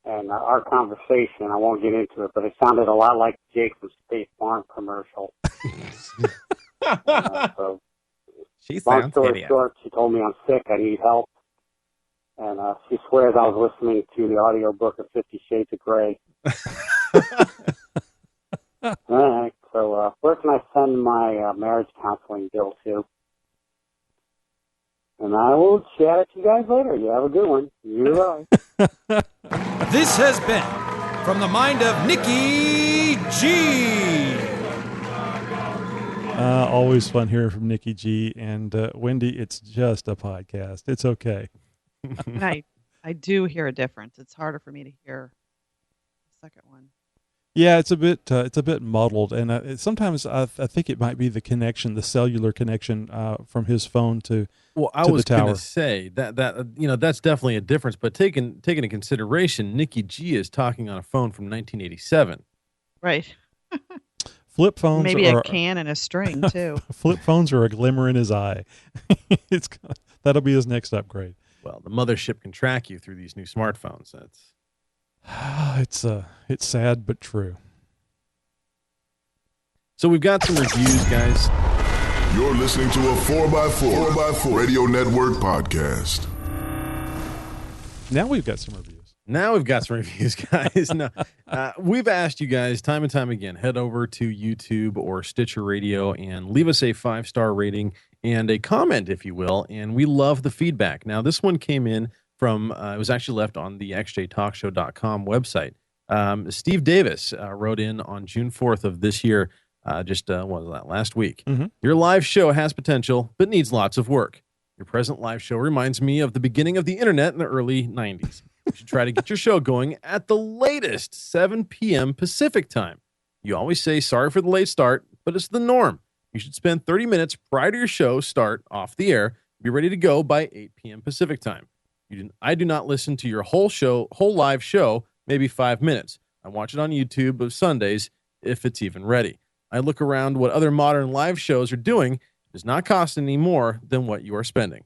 And our conversation, I won't get into it, but it sounded a lot like Jake from State Farm commercial. So, long story short, she told me I'm sick, I need help. And she swears I was listening to the audiobook of 50 Shades of Grey. All right, so where can I send my marriage counseling bill to? And I will chat at you guys later. You have a good one. You're right. This has been From the Mind of Nikki G. Always fun hearing from Nikki G. And Wendy, it's just a podcast. It's okay. I do hear a difference. It's harder for me to hear the second one. Yeah, it's a bit muddled, and sometimes I think it might be the connection, the cellular connection from his phone to Well, I to was the tower. going to say that that's definitely a difference. But taking into consideration, Nikki G is talking on a phone from 1987. Right. Flip phones Maybe are a can and a string too. flip phones are a glimmer in his eye. That'll be his next upgrade. Well, the mothership can track you through these new smartphones. It's sad but true. So we've got some reviews, guys. You're listening to a 4x4 Radio Network podcast. Now we've got some reviews. Guys. No, we've asked you guys time and time again, head over to YouTube or Stitcher Radio and leave us a 5-star rating and a comment, if you will. And we love the feedback. Now, this one came in from, it was actually left on the xjtalkshow.com website. Steve Davis wrote in on June 4th of this year, what was that, last week? Mm-hmm. Your live show has potential, but needs lots of work. Your present live show reminds me of the beginning of the internet in the early 90s. You should try to get your show going at the latest 7 p.m. Pacific time. You always say sorry for the late start, but it's the norm. You should spend 30 minutes prior to your show start off the air. Be ready to go by 8 p.m. Pacific time. I do not listen to your whole live show, maybe 5 minutes. I watch it on YouTube of Sundays if it's even ready. I look around what other modern live shows are doing. It does not cost any more than what you are spending.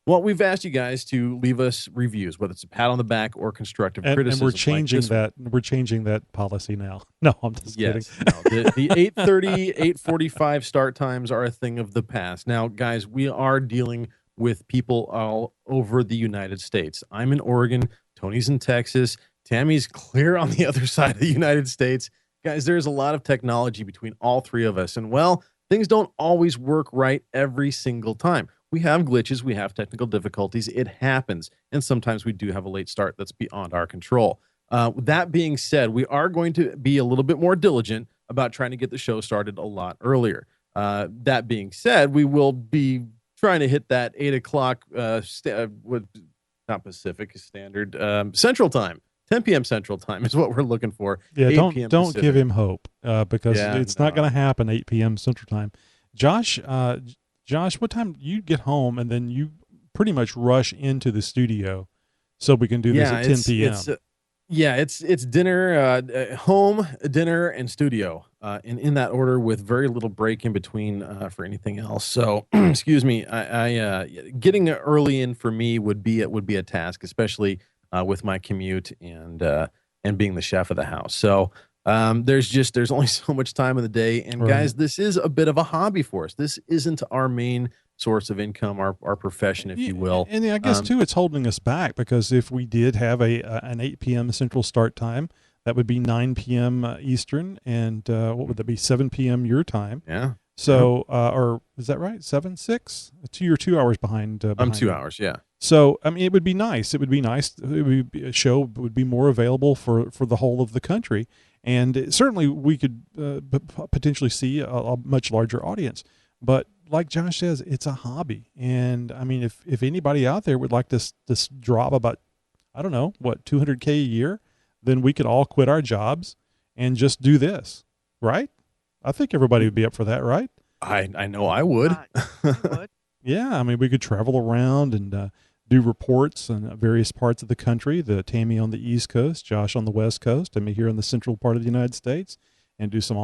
Well, we've asked you guys to leave us reviews, whether it's a pat on the back or constructive criticism. And we're changing that. We're changing that policy now. No, I'm just kidding. No, the 8:30, 8:45 start times are a thing of the past. Now, guys, we are dealing with people all over the United States. I'm in Oregon. Tony's in Texas. Tammy's clear on the other side of the United States. Guys, there's a lot of technology between all three of us. And, well, things don't always work right every single time. We have glitches. We have technical difficulties. It happens. And sometimes we do have a late start that's beyond our control. That being said, we are going to be a little bit more diligent about trying to get the show started a lot earlier. That being said, we will be trying to hit that 8 o'clock, not Pacific Standard, Central Time. 10 p.m. Central Time is what we're looking for. Yeah, don't give him hope because it's not going to happen 8 p.m. Central Time. Josh, what time do you get home and then you pretty much rush into the studio so we can do this at 10 p.m.? It's dinner, home, dinner, and studio, and in that order with very little break in between for anything else. So, excuse me, I getting early in for me would be a task, especially with my commute and being the chef of the house. So there's only so much time in the day, and right. Guys, this is a bit of a hobby for us. This isn't our main source of income, our profession, if you will. And I guess too, it's holding us back because if we did have an 8 p.m. Central start time, that would be 9 p.m. Eastern, and what would that be? 7 p.m. your time. Yeah. So, or is that right? 7, 6? You're 2 hours behind. I'm 2 hours. Yeah. So, I mean, it would be nice. It would be nice. A show would be more available for the whole of the country. And certainly we could potentially see a much larger audience. But like Josh says, it's a hobby. And, I mean, if anybody out there would like to drop about, I don't know, $200K a year, then we could all quit our jobs and just do this, right? I think everybody would be up for that, right? I know I would. Yeah, I mean, we could travel around and do reports in various parts of the country. Tammy on the East Coast, Josh on the West Coast, and me here in the central part of the United States, and do some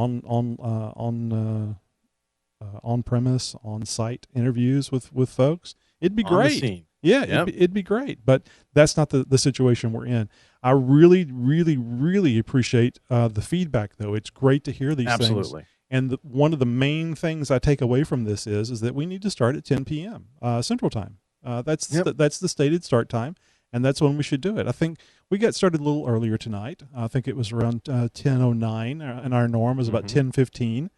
on-premise, on-site interviews with folks. It'd be great. Yeah, yep. It'd be great. But that's not the situation we're in. I really, really, really appreciate the feedback, though. It's great to hear these things. Absolutely. And one of the main things I take away from this is that we need to start at 10 p.m. Central Time. That's the stated start time, and that's when we should do it. I think we got started a little earlier tonight. I think it was around 10:09, and our norm was about 10:15,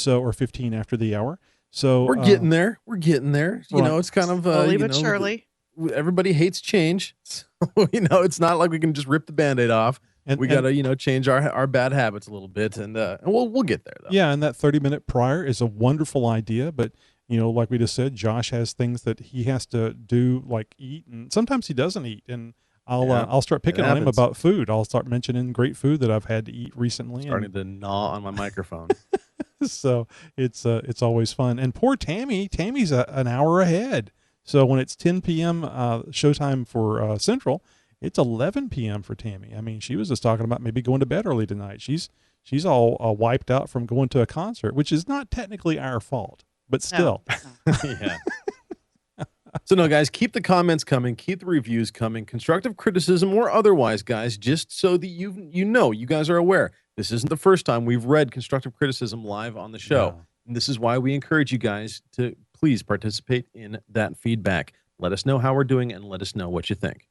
or 15 after the hour. So we're getting there. We're getting there. You know, it's kind of slowly but surely. Everybody hates change, so it's not like we can just rip the Band-Aid off. And we got to, change our bad habits a little bit, and we'll get there, though. Yeah, and that 30-minute prior is a wonderful idea, but, like we just said, Josh has things that he has to do, like eat, and sometimes he doesn't eat, and I'll start picking It on him happens. about food. I'll start mentioning great food that I've had to eat recently. Starting to gnaw on my microphone. So it's always fun. And poor Tammy's an hour ahead. So when it's 10 p.m. Showtime for Central, it's 11 p.m. for Tammy. I mean, she was just talking about maybe going to bed early tonight. She's all wiped out from going to a concert, which is not technically our fault, but still. No. Yeah. So no, guys, keep the comments coming, keep the reviews coming, constructive criticism or otherwise, guys, just so that you guys are aware. This isn't the first time we've read constructive criticism live on the show. No. And this is why we encourage you guys to please participate in that feedback. Let us know how we're doing and let us know what you think.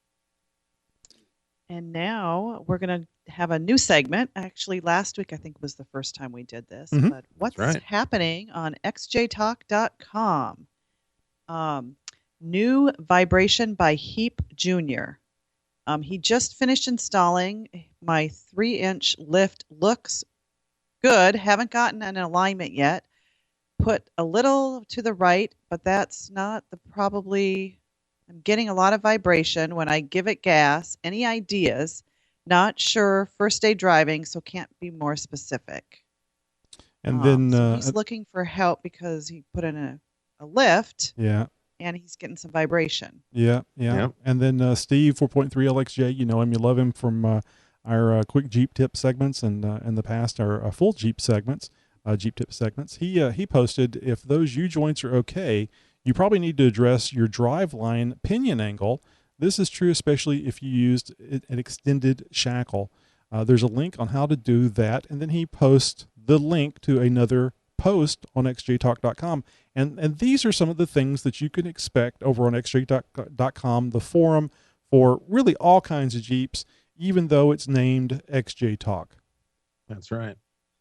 And now we're going to have a new segment. Actually, last week I think was the first time we did this. Mhm. But what's That's right. happening on xjtalk.com? New vibration by Heap Jr. He just finished installing my 3-inch lift. Looks good. Haven't gotten an alignment yet. Put a little to the right, but that's not probably. I'm getting a lot of vibration when I give it gas. Any ideas? Not sure. First day driving, so can't be more specific. And then so he's looking for help because he put in a lift. Yeah. And he's getting some vibration. Yeah. And then Steve 4.3 LXJ, you know him, you love him from our quick Jeep tip segments and in the past our full Jeep segments, Jeep tip segments. He posted, if those U-joints are okay, you probably need to address your driveline pinion angle. This is true especially if you used an extended shackle. There's a link on how to do that, and then he posts the link to another post on xjtalk.com. And these are some of the things that you can expect over on xjtalk.com, the forum for really all kinds of Jeeps, even though it's named XJ Talk. That's right.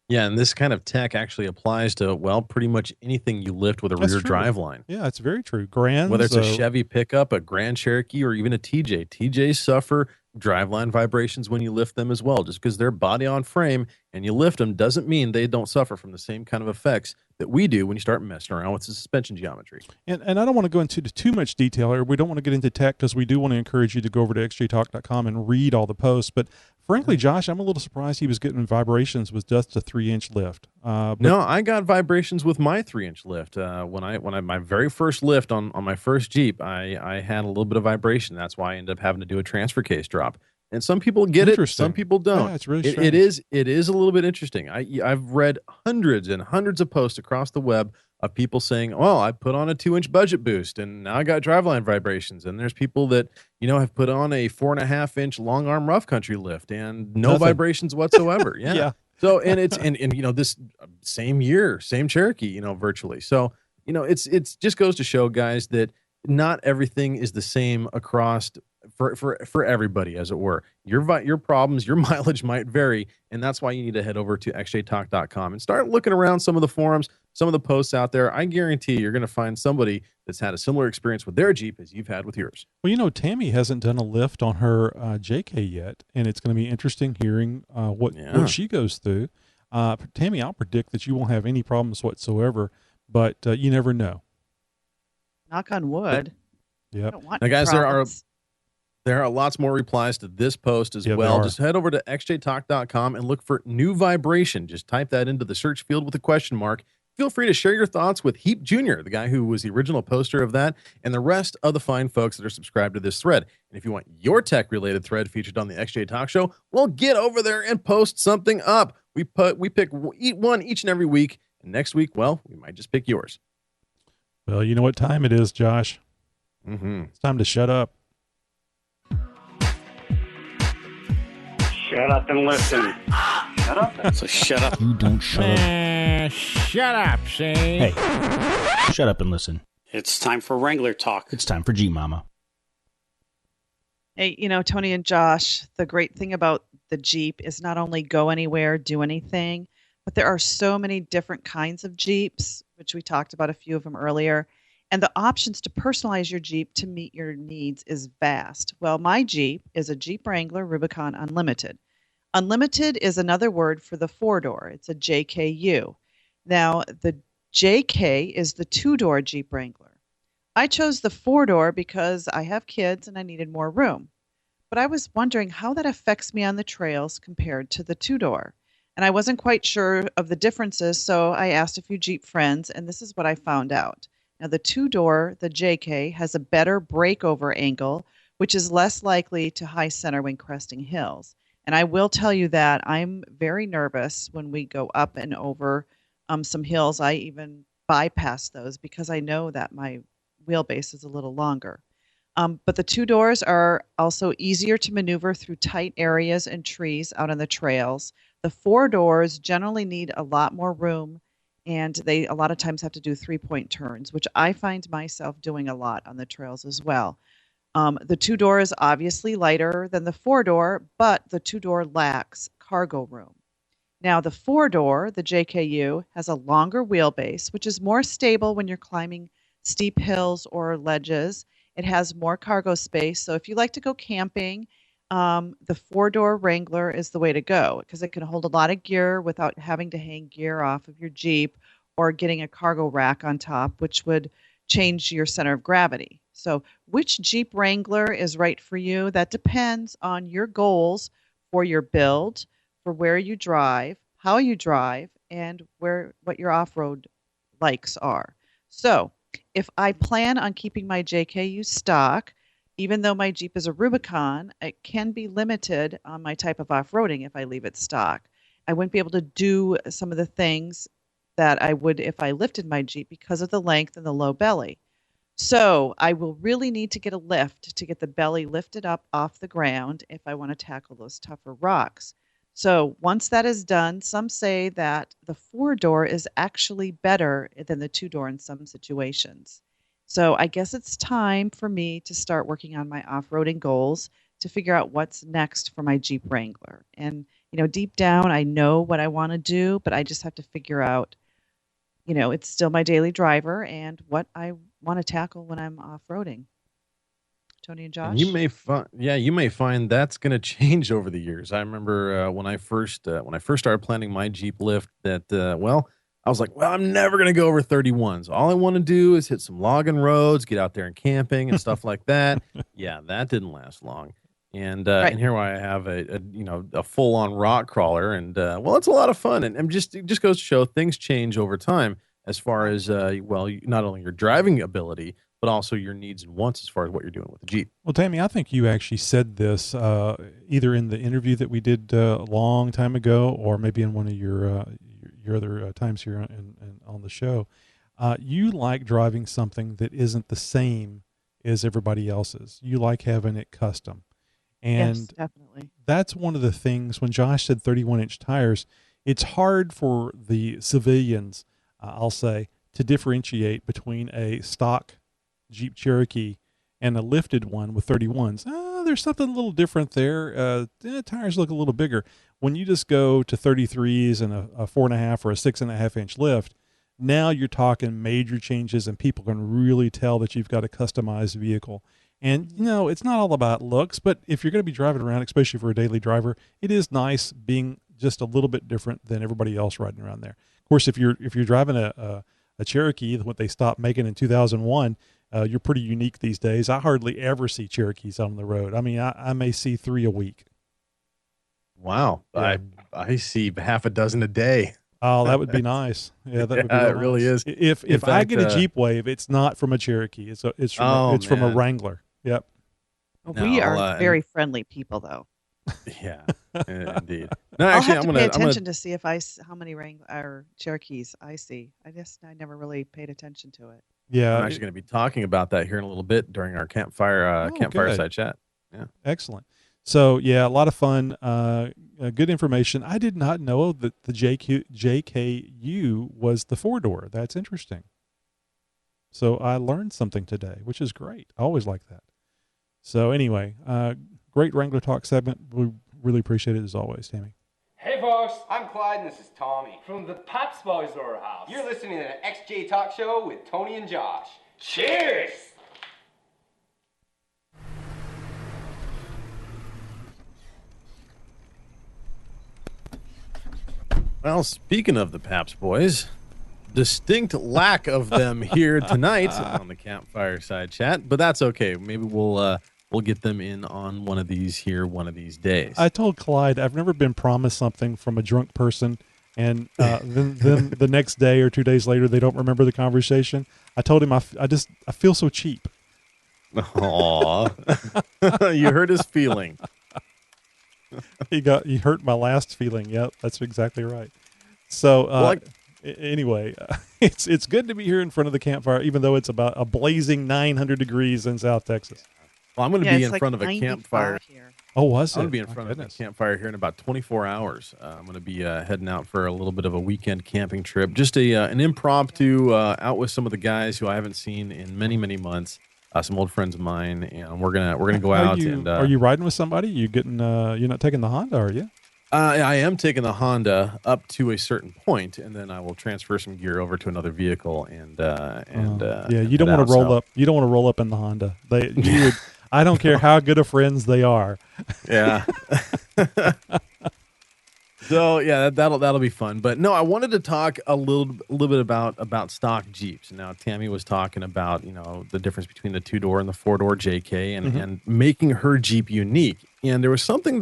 Yeah, and this kind of tech actually applies to, well, pretty much anything you lift with a rear drive line. Yeah, it's very true. Grands, whether it's a Chevy pickup, a Grand Cherokee, or even a TJ. TJs suffer driveline vibrations when you lift them as well. Just because they're body on frame and you lift them doesn't mean they don't suffer from the same kind of effects that we do when you start messing around with the suspension geometry. And I don't want to go into too much detail here. We don't want to get into tech because we do want to encourage you to go over to xjtalk.com and read all the posts. But frankly, Josh, I'm a little surprised he was getting vibrations with just a 3-inch lift. No, I got vibrations with my 3-inch lift. When I my very first lift on my first Jeep, I had a little bit of vibration. That's why I ended up having to do a transfer case drop. And some people get it, some people don't. Yeah, it's really it is a little bit interesting. I've read hundreds and hundreds of posts across the web of people saying, well, I put on a 2-inch budget boost and now I got driveline vibrations. And there's people that, have put on a 4.5-inch long arm rough country lift and no vibrations whatsoever. Yeah. Yeah. So, and it's, and this same year, same Cherokee, virtually. So, it's just goes to show, guys, that not everything is the same across for everybody, as it were. Your problems, your mileage might vary, and that's why you need to head over to xjtalk.com and start looking around some of the forums, some of the posts out there. I guarantee you're going to find somebody that's had a similar experience with their Jeep as you've had with yours. Well, Tammy hasn't done a lift on her JK yet, and it's going to be interesting hearing what she goes through. Tammy, I'll predict that you won't have any problems whatsoever, but you never know. Knock on wood. Yep. Now, guys, there are lots more replies to this post as well. Just head over to xjtalk.com and look for new vibration. Just type that into the search field with a question mark. Feel free to share your thoughts with Heap Jr., the guy who was the original poster of that, and the rest of the fine folks that are subscribed to this thread. And if you want your tech-related thread featured on the XJ Talk Show, well, get over there and post something up. We pick one each and every week, and next week, well, we might just pick yours. Well, you know what time it is, Josh. Mm-hmm. It's time to shut up. Shut up and listen. Shut up. So shut up. You don't shut up. Shut up, see? Hey, shut up and listen. It's time for Wrangler talk. It's time for Jeep Mama. Hey, Tony and Josh, the great thing about the Jeep is not only go anywhere, do anything, but there are so many different kinds of Jeeps, which we talked about a few of them earlier. And the options to personalize your Jeep to meet your needs is vast. Well, my Jeep is a Jeep Wrangler Rubicon Unlimited. Unlimited is another word for the 4-door. It's a JKU. Now, the JK is the 2-door Jeep Wrangler. I chose the 4-door because I have kids and I needed more room. but I was wondering how that affects me on the trails compared to the two-door. And I wasn't quite sure of the differences, so I asked a few Jeep friends, and this is what I found out. Now, the two-door, the JK, has a better breakover angle, which is less likely to high center when cresting hills. And I will tell you that I'm very nervous when we go up and over some hills. I even bypass those because I know that my wheelbase is a little longer. But the two doors are also easier to maneuver through tight areas and trees out on the trails. The four doors generally need a lot more room, and they a lot of times have to do 3-point turns, which I find myself doing a lot on the trails as well. The two door is obviously lighter than the four door, but the two door lacks cargo room. Now, the four door, the JKU, has a longer wheelbase, which is more stable when you're climbing steep hills or ledges. It has more cargo space. So if you like to go camping, the four-door Wrangler is the way to go because it can hold a lot of gear without having to hang gear off of your Jeep or getting a cargo rack on top, which would change your center of gravity. So which Jeep Wrangler is right for you? That depends on your goals for your build, for where you drive, how you drive, and what your off-road likes are. So if I plan on keeping my JKU stock, even though my Jeep is a Rubicon, it can be limited on my type of off-roading if I leave it stock. I wouldn't be able to do some of the things that I would if I lifted my Jeep because of the length and the low belly. So I will really need to get a lift to get the belly lifted up off the ground if I want to tackle those tougher rocks. So once that is done, some say that the four-door is actually better than the two-door in some situations. So I guess it's time for me to start working on my off-roading goals to figure out what's next for my Jeep Wrangler. And, deep down, I know what I want to do, but I just have to figure out, it's still my daily driver and what I want to tackle when I'm off-roading. Tony and Josh? And you may find that's going to change over the years. I remember when I first started planning my Jeep lift that, I was like, I'm never going to go over 31s. All I want to do is hit some logging roads, get out there and camping and stuff like that. Yeah, that didn't last long. And and here I have a full on rock crawler, and it's a lot of fun. And it just goes to show things change over time as far as not only your driving ability, but also your needs and wants as far as what you're doing with the Jeep. Well, Tammy, I think you actually said this either in the interview that we did a long time ago, or maybe in one of your other times here on the show. You like driving something that isn't the same as everybody else's. You like having it custom. And yes, definitely. That's one of the things when Josh said 31-inch tires, it's hard for the civilians, I'll say, to differentiate between a stock Jeep Cherokee and a lifted one with 31s. There's something a little different there. Tires look a little bigger. When you just go to 33s and a 4.5 or a 6.5-inch lift, now you're talking major changes, and people can really tell that you've got a customized vehicle. And, it's not all about looks, but if you're going to be driving around, especially for a daily driver, it is nice being just a little bit different than everybody else riding around there. Of course, if you're driving a Cherokee, what they stopped making in 2001, you're pretty unique these days. I hardly ever see Cherokees on the road. I mean, I may see 3 a week. Wow. Yeah. I see half a dozen a day. Oh, that would be nice. Yeah, that would be it really is. If I get a Jeep Wave, it's not from a Cherokee. It's from a Wrangler. Yep. We are very friendly people, though. Yeah, indeed. No, I'll actually, have to pay attention to see how many Cherokees I see. I never really paid attention to it. Yeah, I'm actually going to be talking about that here in a little bit during our campfire side chat. Yeah, excellent. So yeah, a lot of fun, good information. I did not know that the JKU was the 4-door. That's interesting. So I learned something today, which is great. I always like that. So anyway, great Wrangler Talk segment. We really appreciate it as always, Tammy. Hey folks, I'm Clyde and this is Tommy from the Pops Boys Roar House. You're listening to the XJ Talk Show with Tony and Josh. Cheers! Well, speaking of the Paps Boys, distinct lack of them here tonight on the campfire side chat, but that's okay. Maybe we'll we'll get them in on one of these here one of these days. I told Clyde I've never been promised something from a drunk person, and then the next day or 2 days later they don't remember the conversation. I told him I feel so cheap. Aw, you hurt his feeling. He hurt my last feeling. Yep, that's exactly right. So anyway, it's good to be here in front of the campfire, even though it's about a blazing 900 degrees in South Texas. Well, I'm going to be in front of a campfire. Here. Oh, was it? I'm going to be in front of a campfire here in about 24 hours. I'm going to be heading out for a little bit of a weekend camping trip. Just an impromptu out with some of the guys who I haven't seen in many, many months. Some old friends of mine, and we're gonna go out. Are you riding with somebody? You're not taking the Honda, are you? I am taking the Honda up to a certain point, and then I will transfer some gear over to another vehicle. You don't want to roll up. You don't want to roll up in the Honda. I don't care how good of friends they are. Yeah. So yeah, that'll be fun. But no, I wanted to talk a little bit about stock Jeeps. Now Tammy was talking about the difference between the 2-door and the 4-door JK, and making her Jeep unique. And there was something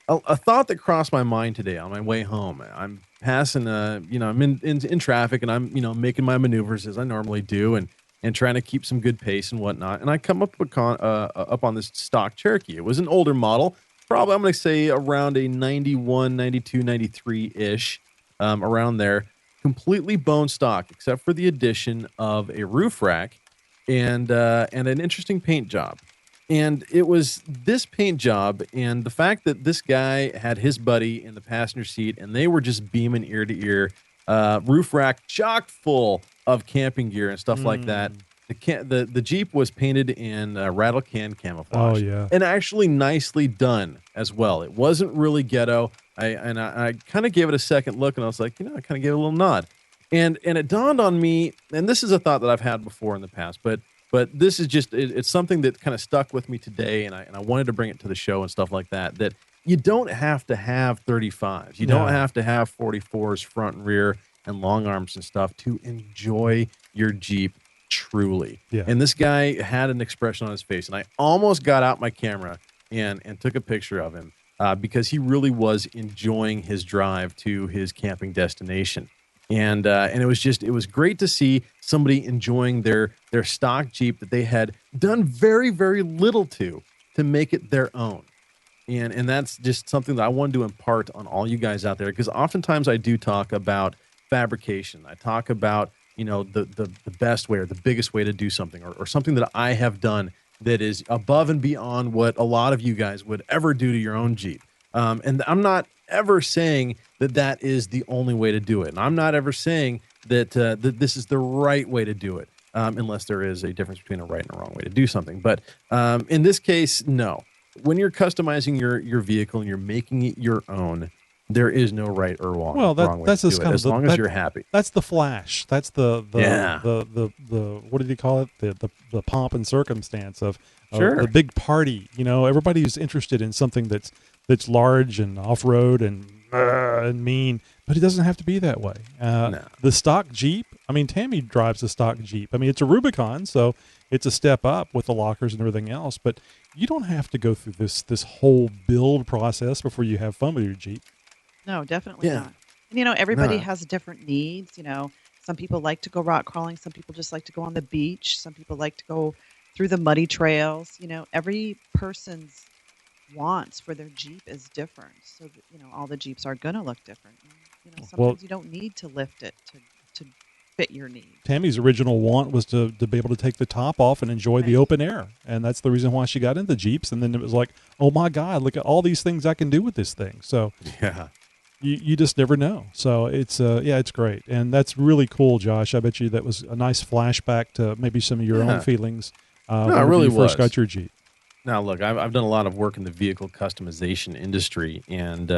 a thought that crossed my mind today on my way home. I'm passing I'm in traffic, and I'm making my maneuvers as I normally do, and trying to keep some good pace and whatnot. And I come up on this stock Cherokee. It was an older model. Probably, I'm going to say around a 91, 92, 93-ish, around there. Completely bone stock, except for the addition of a roof rack and an interesting paint job. And it was this paint job and the fact that this guy had his buddy in the passenger seat, and they were just beaming ear to ear. Roof rack chock full of camping gear and stuff like that. The Jeep was painted in rattle can camouflage. Oh yeah, and actually nicely done as well. It wasn't really ghetto. I kind of gave it a second look, and I was like, I kind of gave it a little nod. And it dawned on me, and this is a thought that I've had before in the past, but this is just it's something that kind of stuck with me today, and I wanted to bring it to the show and stuff like that. That you don't have to have 35s, you don't have to have 44s front and rear and long arms and stuff to enjoy your Jeep. Truly. Yeah. And this guy had an expression on his face, and I almost got out my camera and took a picture of him because he really was enjoying his drive to his camping destination. And it was great to see somebody enjoying their stock Jeep that they had done very, very little to make it their own. And that's just something that I wanted to impart on all you guys out there, because oftentimes I do talk about fabrication. I talk about the best way or the biggest way to do something, or something that I have done that is above and beyond what a lot of you guys would ever do to your own Jeep. And I'm not ever saying that is the only way to do it. And I'm not ever saying that this is the right way to do it, unless there is a difference between a right and a wrong way to do something. But in this case, no. When you're customizing your vehicle and you're making it your own, there is no right or wrong. Well, that's just kind of as long as you're happy. That's the flash. That's the what did you call it? The pomp and circumstance of the big party. Everybody's interested in something that's large and off road and mean, but it doesn't have to be that way. No. The stock Jeep. I mean, Tammy drives a stock Jeep. I mean, it's a Rubicon, so it's a step up with the lockers and everything else. But you don't have to go through this whole build process before you have fun with your Jeep. No, definitely not. And, everybody has different needs. Some people like to go rock crawling. Some people just like to go on the beach. Some people like to go through the muddy trails. Every person's wants for their Jeep is different. So, all the Jeeps are going to look different. Sometimes you don't need to lift it to fit your needs. Tammy's original want was to be able to take the top off and enjoy the open air. And that's the reason why she got into Jeeps. And then it was like, oh, my God, look at all these things I can do with this thing. So, yeah. You just never know. So it's it's great. And that's really cool, Josh. I bet you that was a nice flashback to maybe some of your own feelings when you first got your Jeep. Now, look, I've done a lot of work in the vehicle customization industry, and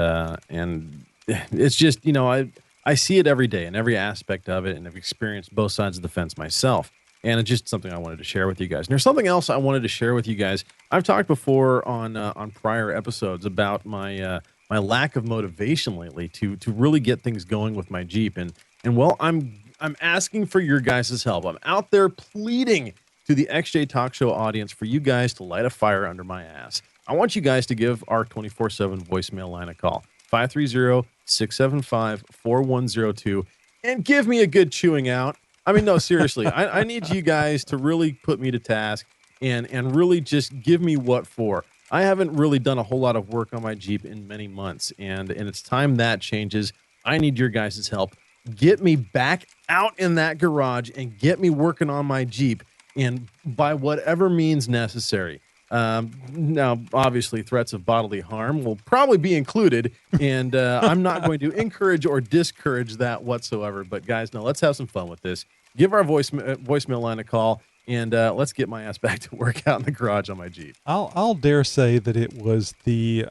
it's just, I see it every day in every aspect of it, and I've experienced both sides of the fence myself. And it's just something I wanted to share with you guys. And there's something else I wanted to share with you guys. I've talked before on prior episodes about my lack of motivation lately to really get things going with my Jeep. And well, I'm asking for your guys' help. I'm out there pleading to the XJ Talk Show audience for you guys to light a fire under my ass. I want you guys to give our 24/7 voicemail line a call, 530-675-4102, and give me a good chewing out. I mean, no, seriously, I need you guys to really put me to task and really just give me what for. I haven't really done a whole lot of work on my Jeep in many months, and it's time that changes. I need your guys' help. Get me back out in that garage and get me working on my Jeep, and by whatever means necessary. Now, obviously, threats of bodily harm will probably be included, and I'm not going to encourage or discourage that whatsoever. But guys, no, let's have some fun with this. Give our voicemail line a call, and let's get my ass back to work out in the garage on my Jeep. I'll dare say that it was the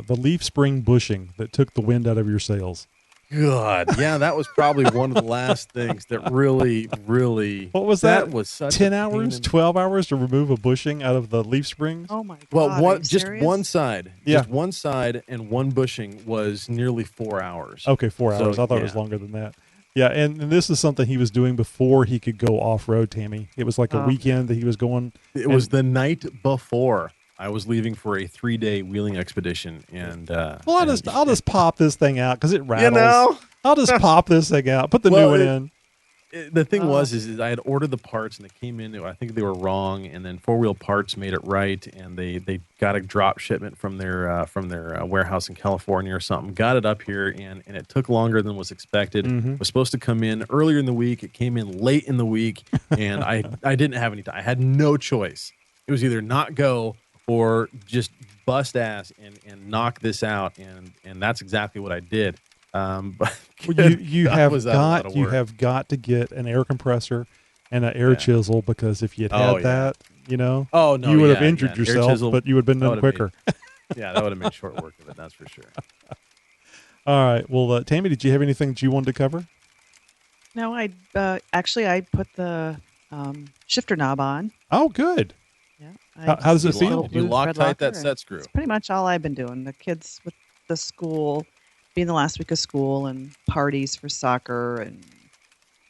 leaf spring bushing that took the wind out of your sails. God, yeah, that was probably one of the last things that really. What was that? Was such 10 hours, 12 hours to remove a bushing out of the leaf springs? Oh my God! Well, just one side, Yeah. just one side, and one bushing was nearly 4 hours. Okay, 4 hours. I thought it was longer than that. Yeah, and this is something he was doing before he could go off road, Tammy. It was like a weekend that he was going. It was the night before I was leaving for a 3-day wheeling expedition, and well, I'll just pop this thing out because it rattles. You know? I'll just pop this thing out, put the new one in. The thing was I had ordered the parts and they came in. I think they were wrong, and then 4-Wheel Parts made it right, and they got a drop shipment from their warehouse in California or something. Got it up here, and it took longer than was expected. Mm-hmm. It was supposed to come in earlier in the week. It came in late in the week, and I didn't have any time. I had no choice. It was either not go or just bust ass and knock this out, and that's exactly what I did. But you have got to get an air compressor and an air chisel, because if you had that, you know, you would have injured yourself, but you would have been done quicker. Yeah, that would have made short work of it. That's for sure. All right. Well, Tammy, did you have anything that you wanted to cover? No, I put the shifter knob on. Oh, good. Yeah. How does it feel? You Loctite that set screw. It's pretty much all I've been doing. The kids with the school, being the last week of school, and parties for soccer and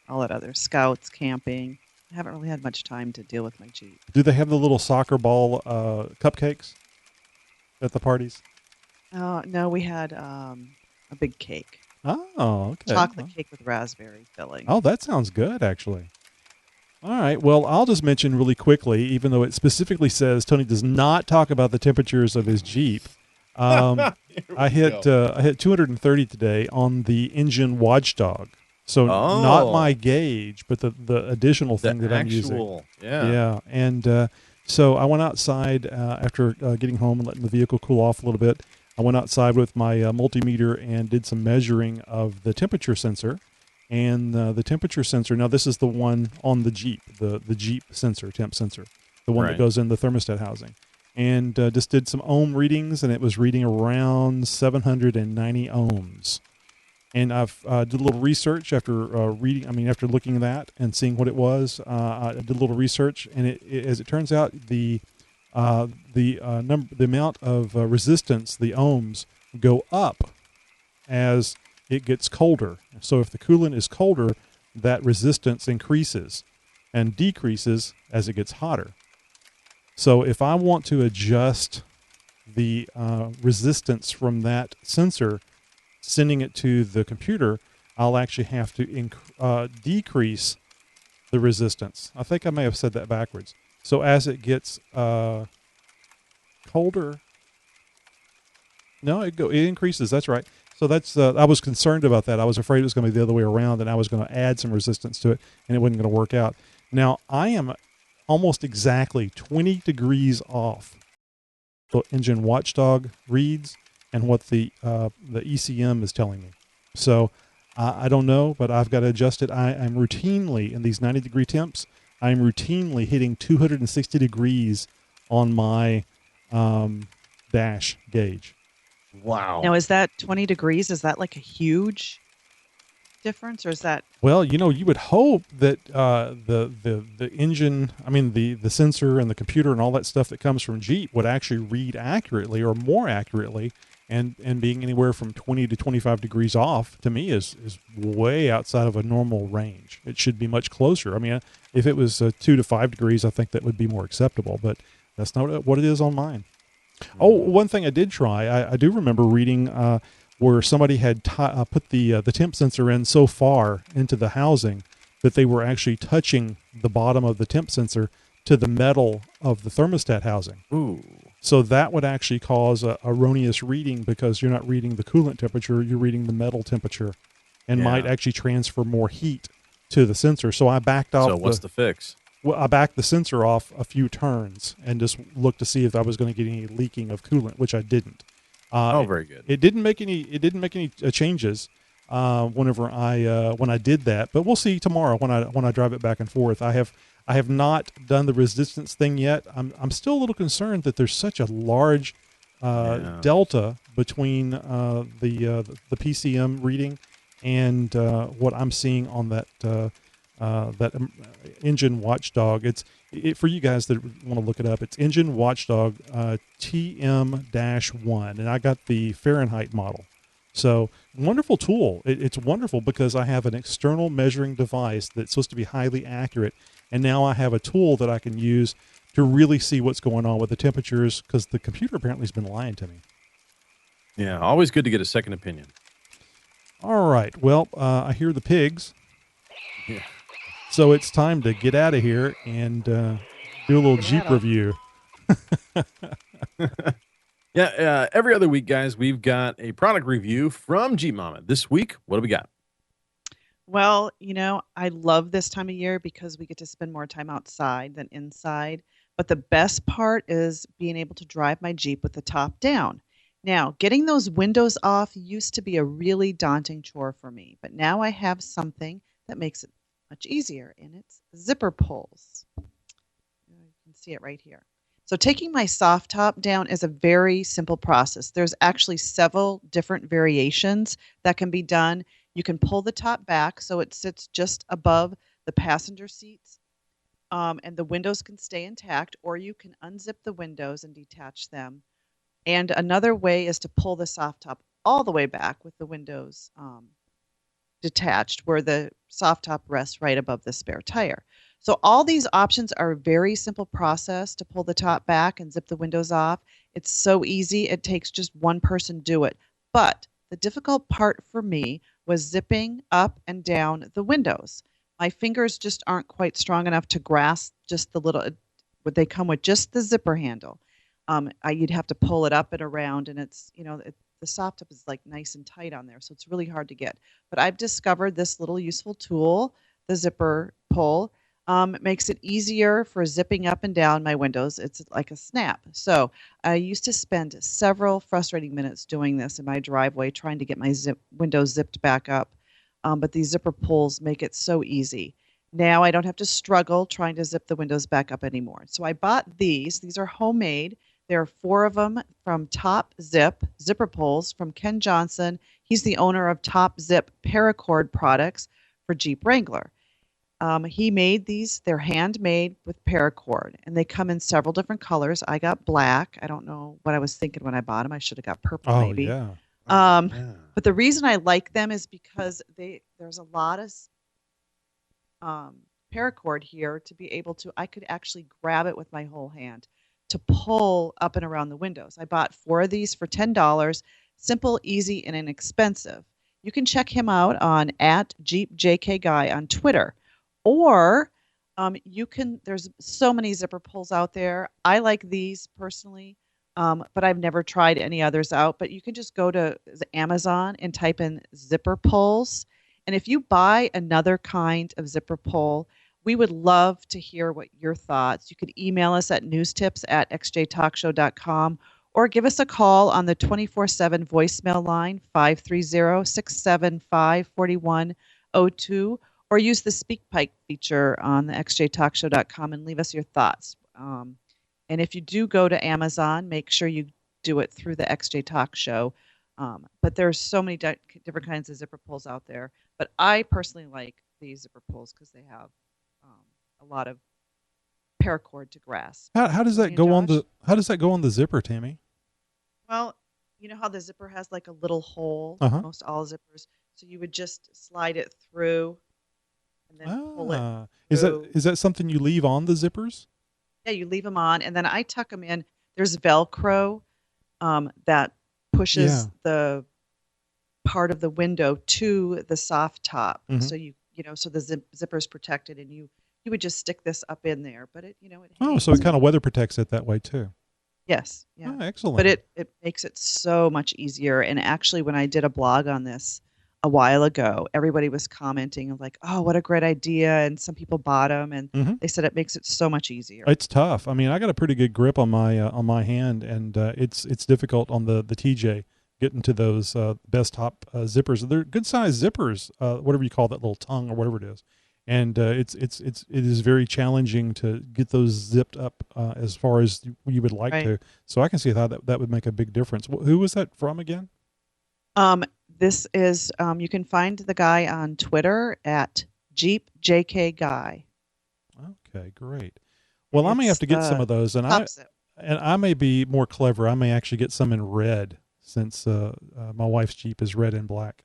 all that other scouts, camping. I haven't really had much time to deal with my Jeep. Do they have the little soccer ball cupcakes at the parties? No, we had a big cake. Oh, okay. Chocolate cake with raspberry filling. Oh, that sounds good, actually. All right. Well, I'll just mention really quickly, even though it specifically says Tony does not talk about the temperatures of his Jeep. I hit 230 today on the engine watchdog. So not my gauge, but the additional thing that I'm using. Yeah. And so I went outside after getting home and letting the vehicle cool off a little bit. I went outside with my multimeter and did some measuring of the temperature sensor. And the temperature sensor, now this is the one on the Jeep, the Jeep sensor, temp sensor, the one that goes in the thermostat housing. And just did some ohm readings, and it was reading around 790 ohms. And I've did a little research after after looking at that and seeing what it was. I did a little research, and as it turns out, the amount of resistance, the ohms, go up as it gets colder. So if the coolant is colder, that resistance increases and decreases as it gets hotter. So if I want to adjust the resistance from that sensor, sending it to the computer, I'll actually have to decrease the resistance. I think I may have said that backwards. So as it gets colder, it increases. That's right. So that's I was concerned about that. I was afraid it was going to be the other way around, and I was going to add some resistance to it, and it wasn't going to work out. Now I am almost exactly 20 degrees off the engine watchdog reads and what the ECM is telling me. So I don't know, but I've got to adjust it. I'm routinely, in these 90-degree temps, I'm routinely hitting 260 degrees on my dash gauge. Wow. Now, is that 20 degrees? Is that like a huge difference, or is that? Well, you would hope that the engine, the sensor and the computer and all that stuff that comes from Jeep would actually read accurately or more accurately, and being anywhere from 20 to 25 degrees off to me is way outside of a normal range. It should be much closer. I mean, if it was 2 to 5 degrees, I think that would be more acceptable, but that's not what it is on mine. Oh, one thing I did try, I do remember reading where somebody had put the temp sensor in so far into the housing that they were actually touching the bottom of the temp sensor to the metal of the thermostat housing. Ooh. So that would actually cause a erroneous reading because you're not reading the coolant temperature, you're reading the metal temperature, and might actually transfer more heat to the sensor. So I backed off. So what's the fix? Well, I backed the sensor off a few turns and just looked to see if I was going to get any leaking of coolant, which I didn't. Very good. It didn't make any changes whenever when I did that, but we'll see tomorrow when I drive it back and forth. I have not done the resistance thing yet. I'm still a little concerned that there's such a large delta between the PCM reading and what I'm seeing on that engine watchdog. For you guys that want to look it up, it's engine watchdog TM-1, and I got the Fahrenheit model. So wonderful tool. It's wonderful because I have an external measuring device that's supposed to be highly accurate, and now I have a tool that I can use to really see what's going on with the temperatures because the computer apparently has been lying to me. Yeah, always good to get a second opinion. All right. Well, I hear the pigs. Yeah. So it's time to get out of here and do a little Jeep review. Yeah, every other week, guys, we've got a product review from Jeep Mama. This week, what do we got? Well, I love this time of year because we get to spend more time outside than inside. But the best part is being able to drive my Jeep with the top down. Now, getting those windows off used to be a really daunting chore for me. But now I have something that makes it much easier, and it's zipper pulls. You can see it right here. So taking my soft top down is a very simple process. There's actually several different variations that can be done. You can pull the top back so it sits just above the passenger seats, and the windows can stay intact, or you can unzip the windows and detach them. And another way is to pull the soft top all the way back with the windows detached, where the soft top rests right above the spare tire. So all these options are a very simple process to pull the top back and zip the windows off. It's so easy. It takes just one person to do it. But the difficult part for me was zipping up and down the windows. My fingers just aren't quite strong enough to grasp just the little, would they come with just the zipper handle. You'd have to pull it up and around, and it's, the soft top is like nice and tight on there, so it's really hard to get. But I've discovered this little useful tool, the zipper pull. It makes it easier for zipping up and down my windows. It's like a snap. So I used to spend several frustrating minutes doing this in my driveway, trying to get my windows zipped back up. But these zipper pulls make it so easy. Now I don't have to struggle trying to zip the windows back up anymore. So I bought these. These are homemade. There are 4 of them from Top Zip, zipper pulls from Ken Johnson. He's the owner of Top Zip paracord products for Jeep Wrangler. He made these. They're handmade with paracord, and they come in several different colors. I got black. I don't know what I was thinking when I bought them. I should have got purple, maybe. Yeah. But the reason I like them is because there's a lot of paracord here to be able to, I could actually grab it with my whole hand to pull up and around the windows. I bought 4 of these for $10. Simple, easy, and inexpensive. You can check him out on @JeepJKGuy on Twitter. Or there's so many zipper pulls out there. I like these personally, but I've never tried any others out. But you can just go to Amazon and type in zipper pulls. And if you buy another kind of zipper pull, we would love to hear what your thoughts. You could email us at newstips@xjtalkshow.com or give us a call on the 24/7 voicemail line 530-675-4102. Or use the SpeakPipe feature on the xjtalkshow.com and leave us your thoughts. And if you do go to Amazon, make sure you do it through the XJ Talk Show. But there's so many different kinds of zipper pulls out there. But I personally like these zipper pulls because they have a lot of paracord to grasp. How does that go on the How does that go on the zipper, Tammy? Well, you know how the zipper has like a little hole? Most all zippers. So you would just slide it through and then pull it. Is that something you leave on the zippers? Yeah, you leave them on, and then I tuck them in. There's Velcro that pushes the part of the window to the soft top, so so the zipper's protected, and you would just stick this up in there. But it hangs. So it kind of weather protects it that way too. Yes. Yeah. Oh, excellent. But it makes it so much easier. And actually, when I did a blog on this a while ago, everybody was commenting like, "Oh, what a great idea!" And some people bought them, and they said it makes it so much easier. It's tough. I mean, I got a pretty good grip on my hand, and it's difficult on the TJ getting to those best top zippers. They're good sized zippers, whatever you call that little tongue or whatever it is. And it is very challenging to get those zipped up as far as you would like to. So I can see how that would make a big difference. Who was that from again? This is you can find the guy on Twitter at JeepJKGuy. Okay, great. Well, I may have to get some of those, and I may be more clever. I may actually get some in red, since my wife's Jeep is red and black.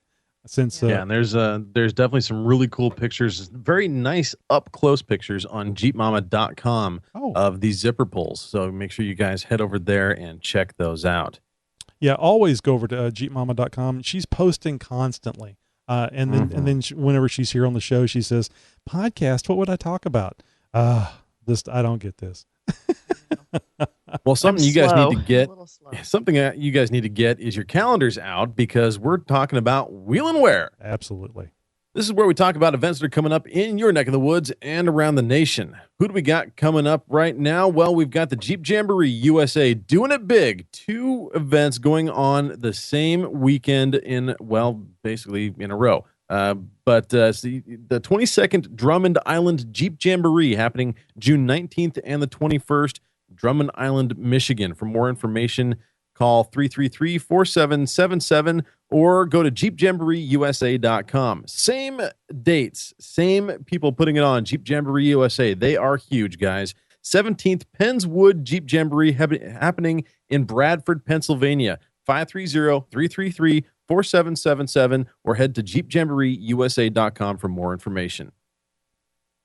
And there's definitely some really cool pictures, very nice up close pictures on jeepmama.com of these zipper pulls. So make sure you guys head over there and check those out. Yeah, always go over to jeepmama.com. She's posting constantly, and then whenever she's here on the show, she says, "Podcast, what would I talk about?" I don't get this. Well, something you guys need to get. Something you guys need to get is your calendars out, because we're talking about Wheel and Wear. Absolutely. This is where we talk about events that are coming up in your neck of the woods and around the nation. Who do we got coming up right now? Well, we've got the Jeep Jamboree USA doing it big. 2 events going on the same weekend basically in a row. But the 22nd Drummond Island Jeep Jamboree happening June 19th and the 21st, Drummond Island, Michigan. For more information, call 333-4777 or go to jeepjamboreeusa.com. Same dates, same people putting it on. Jeep Jamboree USA. They are huge, guys. 17th Pennswood Jeep Jamboree happening in Bradford, Pennsylvania. 530-333-4777 or head to jeepjamboreeusa.com for more information.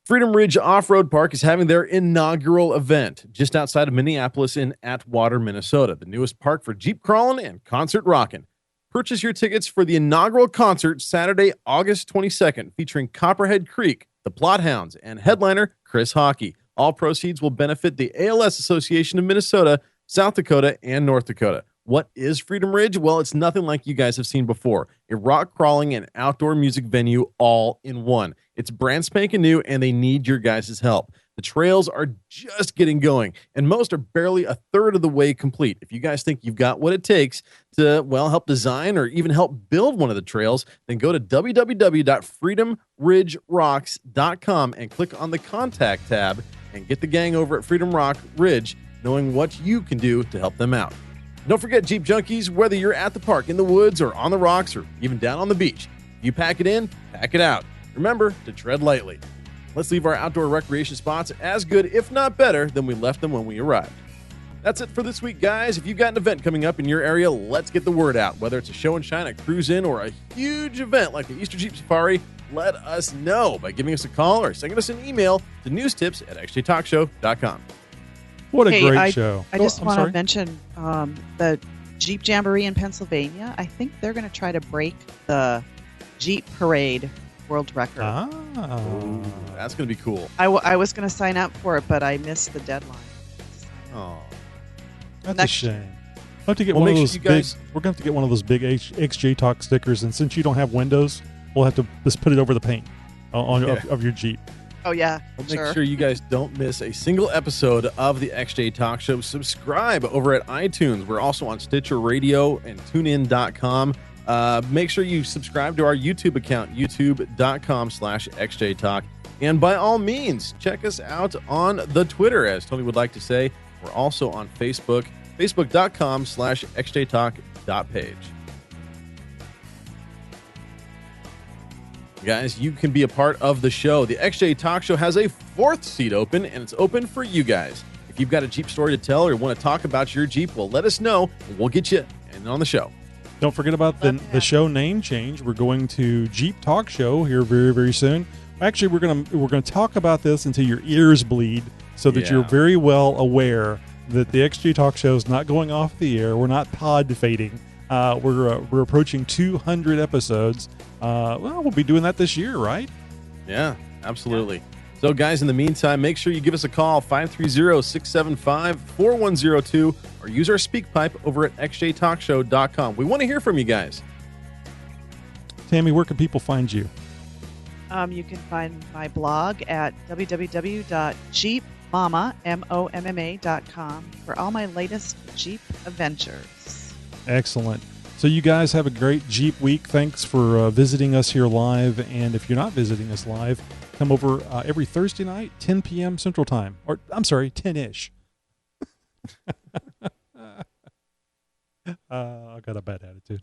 Freedom Ridge Off-Road Park is having their inaugural event just outside of Minneapolis in Atwater, Minnesota, the newest park for Jeep crawling and concert rocking. Purchase your tickets for the inaugural concert Saturday, August 22nd, featuring Copperhead Creek, the Plothounds, and headliner Chris Hockey. All proceeds will benefit the ALS Association of Minnesota, South Dakota, and North Dakota. What is Freedom Ridge? Well, it's nothing like you guys have seen before. A rock crawling and outdoor music venue all in one. It's brand spanking new, and they need your guys' help. The trails are just getting going, and most are barely a third of the way complete. If you guys think you've got what it takes to, help design or even help build one of the trails, then go to www.freedomridgerocks.com and click on the Contact tab and get the gang over at Freedom Rock Ridge, knowing what you can do to help them out. Don't forget, Jeep Junkies, whether you're at the park, in the woods, or on the rocks, or even down on the beach, you pack it in, pack it out. Remember to tread lightly. Let's leave our outdoor recreation spots as good, if not better, than we left them when we arrived. That's it for this week, guys. If you've got an event coming up in your area, let's get the word out. Whether it's a show and shine, a cruise in, or a huge event like the Easter Jeep Safari, let us know by giving us a call or sending us an email to newstips@xjtalkshow.com. What a great show. I just want to mention the Jeep Jamboree in Pennsylvania. I think they're going to try to break the Jeep Parade world record. Ooh, that's going to be cool. I was going to sign up for it, but I missed the deadline. Oh, that's a shame. We'll have to get one of those big. We're going to have to get one of those big XJ Talk stickers, and since you don't have windows, we'll have to just put it over the paint of your Jeep. Oh, yeah. Make sure you guys don't miss a single episode of the XJ Talk Show. Subscribe over at iTunes. We're also on Stitcher Radio and TuneIn.com. Make sure you subscribe to our YouTube account, youtube.com/XJ Talk. And by all means, check us out on the Twitter, as Tony would like to say. We're also on Facebook, facebook.com/xjtalk.page. Guys, you can be a part of the show. The XJ Talk Show has a 4th seat open, and it's open for you guys. If you've got a Jeep story to tell or want to talk about your Jeep, well, let us know, and we'll get you and on the show. Don't forget about the show name change. We're going to Jeep Talk Show here very, very soon. Actually, we're gonna talk about this until your ears bleed, so that you're very well aware that the XJ Talk Show is not going off the air. We're not pod fading. We're approaching 200 episodes. We'll be doing that this year, right? Yeah, absolutely. Yeah. So, guys, in the meantime, make sure you give us a call, 530-675-4102, or use our speak pipe over at xjtalkshow.com. We want to hear from you guys. Tammy, where can people find you? You can find my blog at www.jeepmomma.com for all my latest Jeep adventures. Excellent. So you guys have a great Jeep week. Thanks for visiting us here live. And if you're not visiting us live, come over every Thursday night, 10 p.m. Central Time. Or, I'm sorry, 10-ish. I got a bad attitude.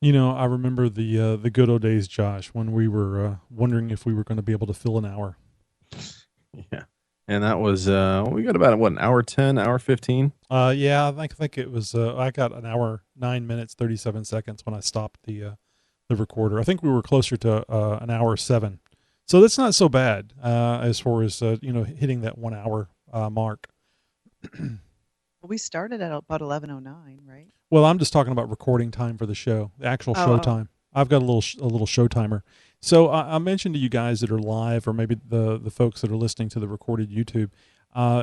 You know, I remember the good old days, Josh, when we were wondering if we were going to be able to fill an hour. Yeah, and that was we got about an hour 10, hour 15. Yeah, I think it was. I got an hour 9 minutes 37 seconds when I stopped the recorder. I think we were closer to an hour 7, so that's not so bad as far as hitting that 1 hour mark. Well, we started at about 11:09, right? Well, I'm just talking about recording time for the show, the actual show time. I've got a little show timer. So I mentioned to you guys that are live, or maybe the folks that are listening to the recorded YouTube,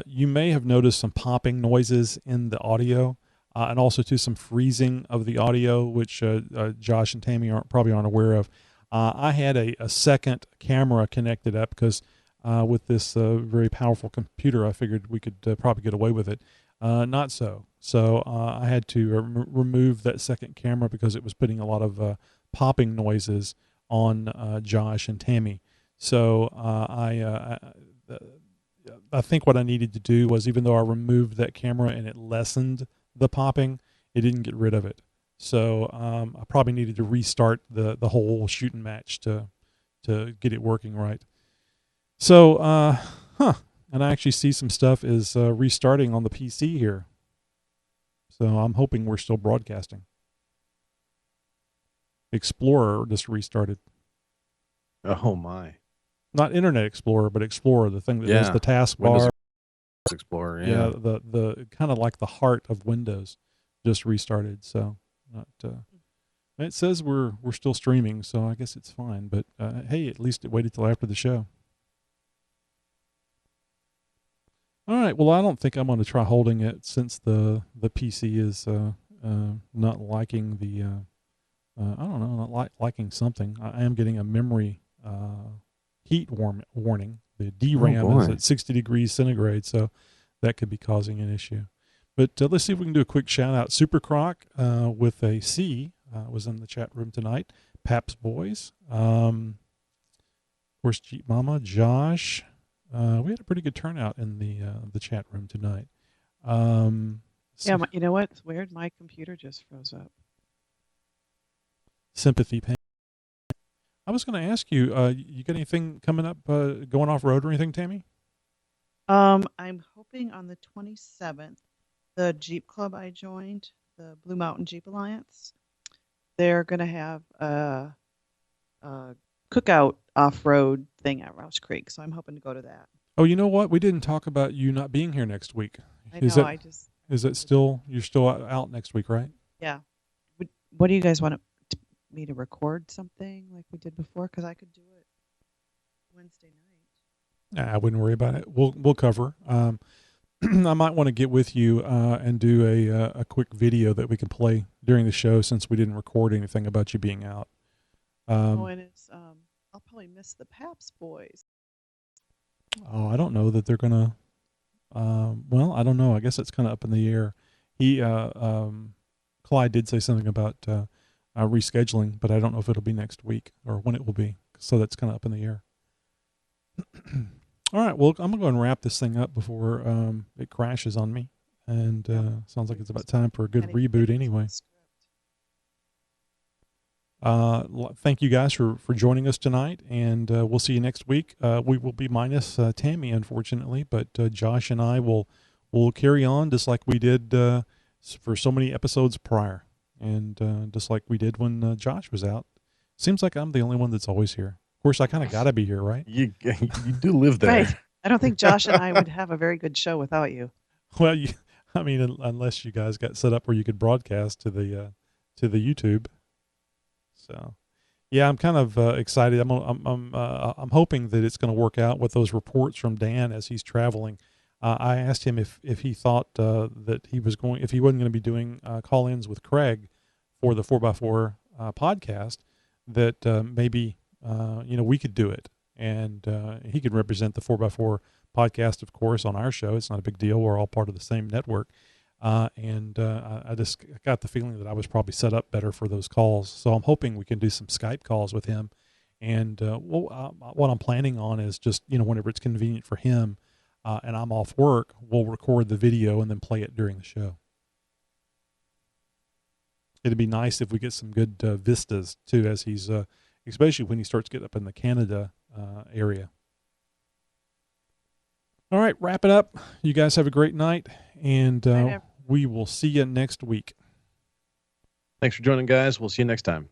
you may have noticed some popping noises in the audio, and also to some freezing of the audio, which Josh and Tammy probably aren't aware of. I had a second camera connected up because with this very powerful computer, I figured we could probably get away with it. Not so. So I had to remove that second camera because it was putting a lot of popping noises on Josh and Tammy. So I think what I needed to do was, even though I removed that camera and it lessened the popping, it didn't get rid of it. So I probably needed to restart the whole shooting match to get it working right. So, and I actually see some stuff is restarting on the PC here. So I'm hoping we're still broadcasting. Explorer just restarted. Oh, my. Not Internet Explorer, but Explorer, the thing that does the taskbar. Windows Explorer, yeah. The kind of like the heart of Windows just restarted. So it says we're still streaming, so I guess it's fine. But hey, at least it waited till after the show. All right. Well, I don't think I'm going to try holding it since the PC is not liking the I don't know, not liking something. I am getting a memory heat warning. The DRAM is at 60 degrees centigrade, so that could be causing an issue. But let's see if we can do a quick shout out. Super Croc with a C was in the chat room tonight. Paps Boys, of course, Jeep Mama, Josh. We had a pretty good turnout in the chat room tonight. Yeah, you know what? It's weird. My computer just froze up. Sympathy pain. I was going to ask you, you got anything coming up, going off road or anything, Tammy? I'm hoping on the 27th, the Jeep Club I joined, the Blue Mountain Jeep Alliance, they're going to have a cookout off-road thing at Roush Creek, so I'm hoping to go to that. Oh, you know what? We didn't talk about you not being here next week. Is it still, you're still out next week, right? Yeah. What do you guys want to, me to record something like we did before? Because I could do it Wednesday night. I wouldn't worry about it. We'll cover. I might want to get with you and do a quick video that we can play during the show, since we didn't record anything about you being out. And it's I'll probably miss the Paps boys. Oh, I don't know that they're gonna. Well, I don't know. I guess it's kind of up in the air. Clyde did say something about rescheduling, but I don't know if it'll be next week or when it will be. So that's kind of up in the air. All right. Well, I'm gonna go and wrap this thing up before it crashes on me. And sounds like it's about time for a good reboot anyway. Thank you guys for joining us tonight, and we'll see you next week. We will be minus Tammy, unfortunately, but Josh and I will carry on just like we did for so many episodes prior, and just like we did when Josh was out. Seems like I'm the only one that's always here. Of course, I kind of got to be here, right? You do live there. Right. I don't think Josh and I would have a very good show without you. Well, I mean, unless you guys got set up where you could broadcast to the YouTube. So, yeah, I'm kind of excited. I'm hoping that it's going to work out with those reports from Dan as he's traveling. I asked him if he thought that if he wasn't going to be doing call-ins with Craig for the 4x4 podcast, that maybe we could do it, and he could represent the 4x4 podcast, of course, on our show. It's not a big deal. We're all part of the same network. I just got the feeling that I was probably set up better for those calls. So I'm hoping we can do some Skype calls with him. And what I'm planning on is just, whenever it's convenient for him and I'm off work, we'll record the video and then play it during the show. It'd be nice if we get some good vistas too, as he's, especially when he starts getting up in the Canada area. All right, wrap it up. You guys have a great night, and we will see you next week. Thanks for joining, guys. We'll see you next time.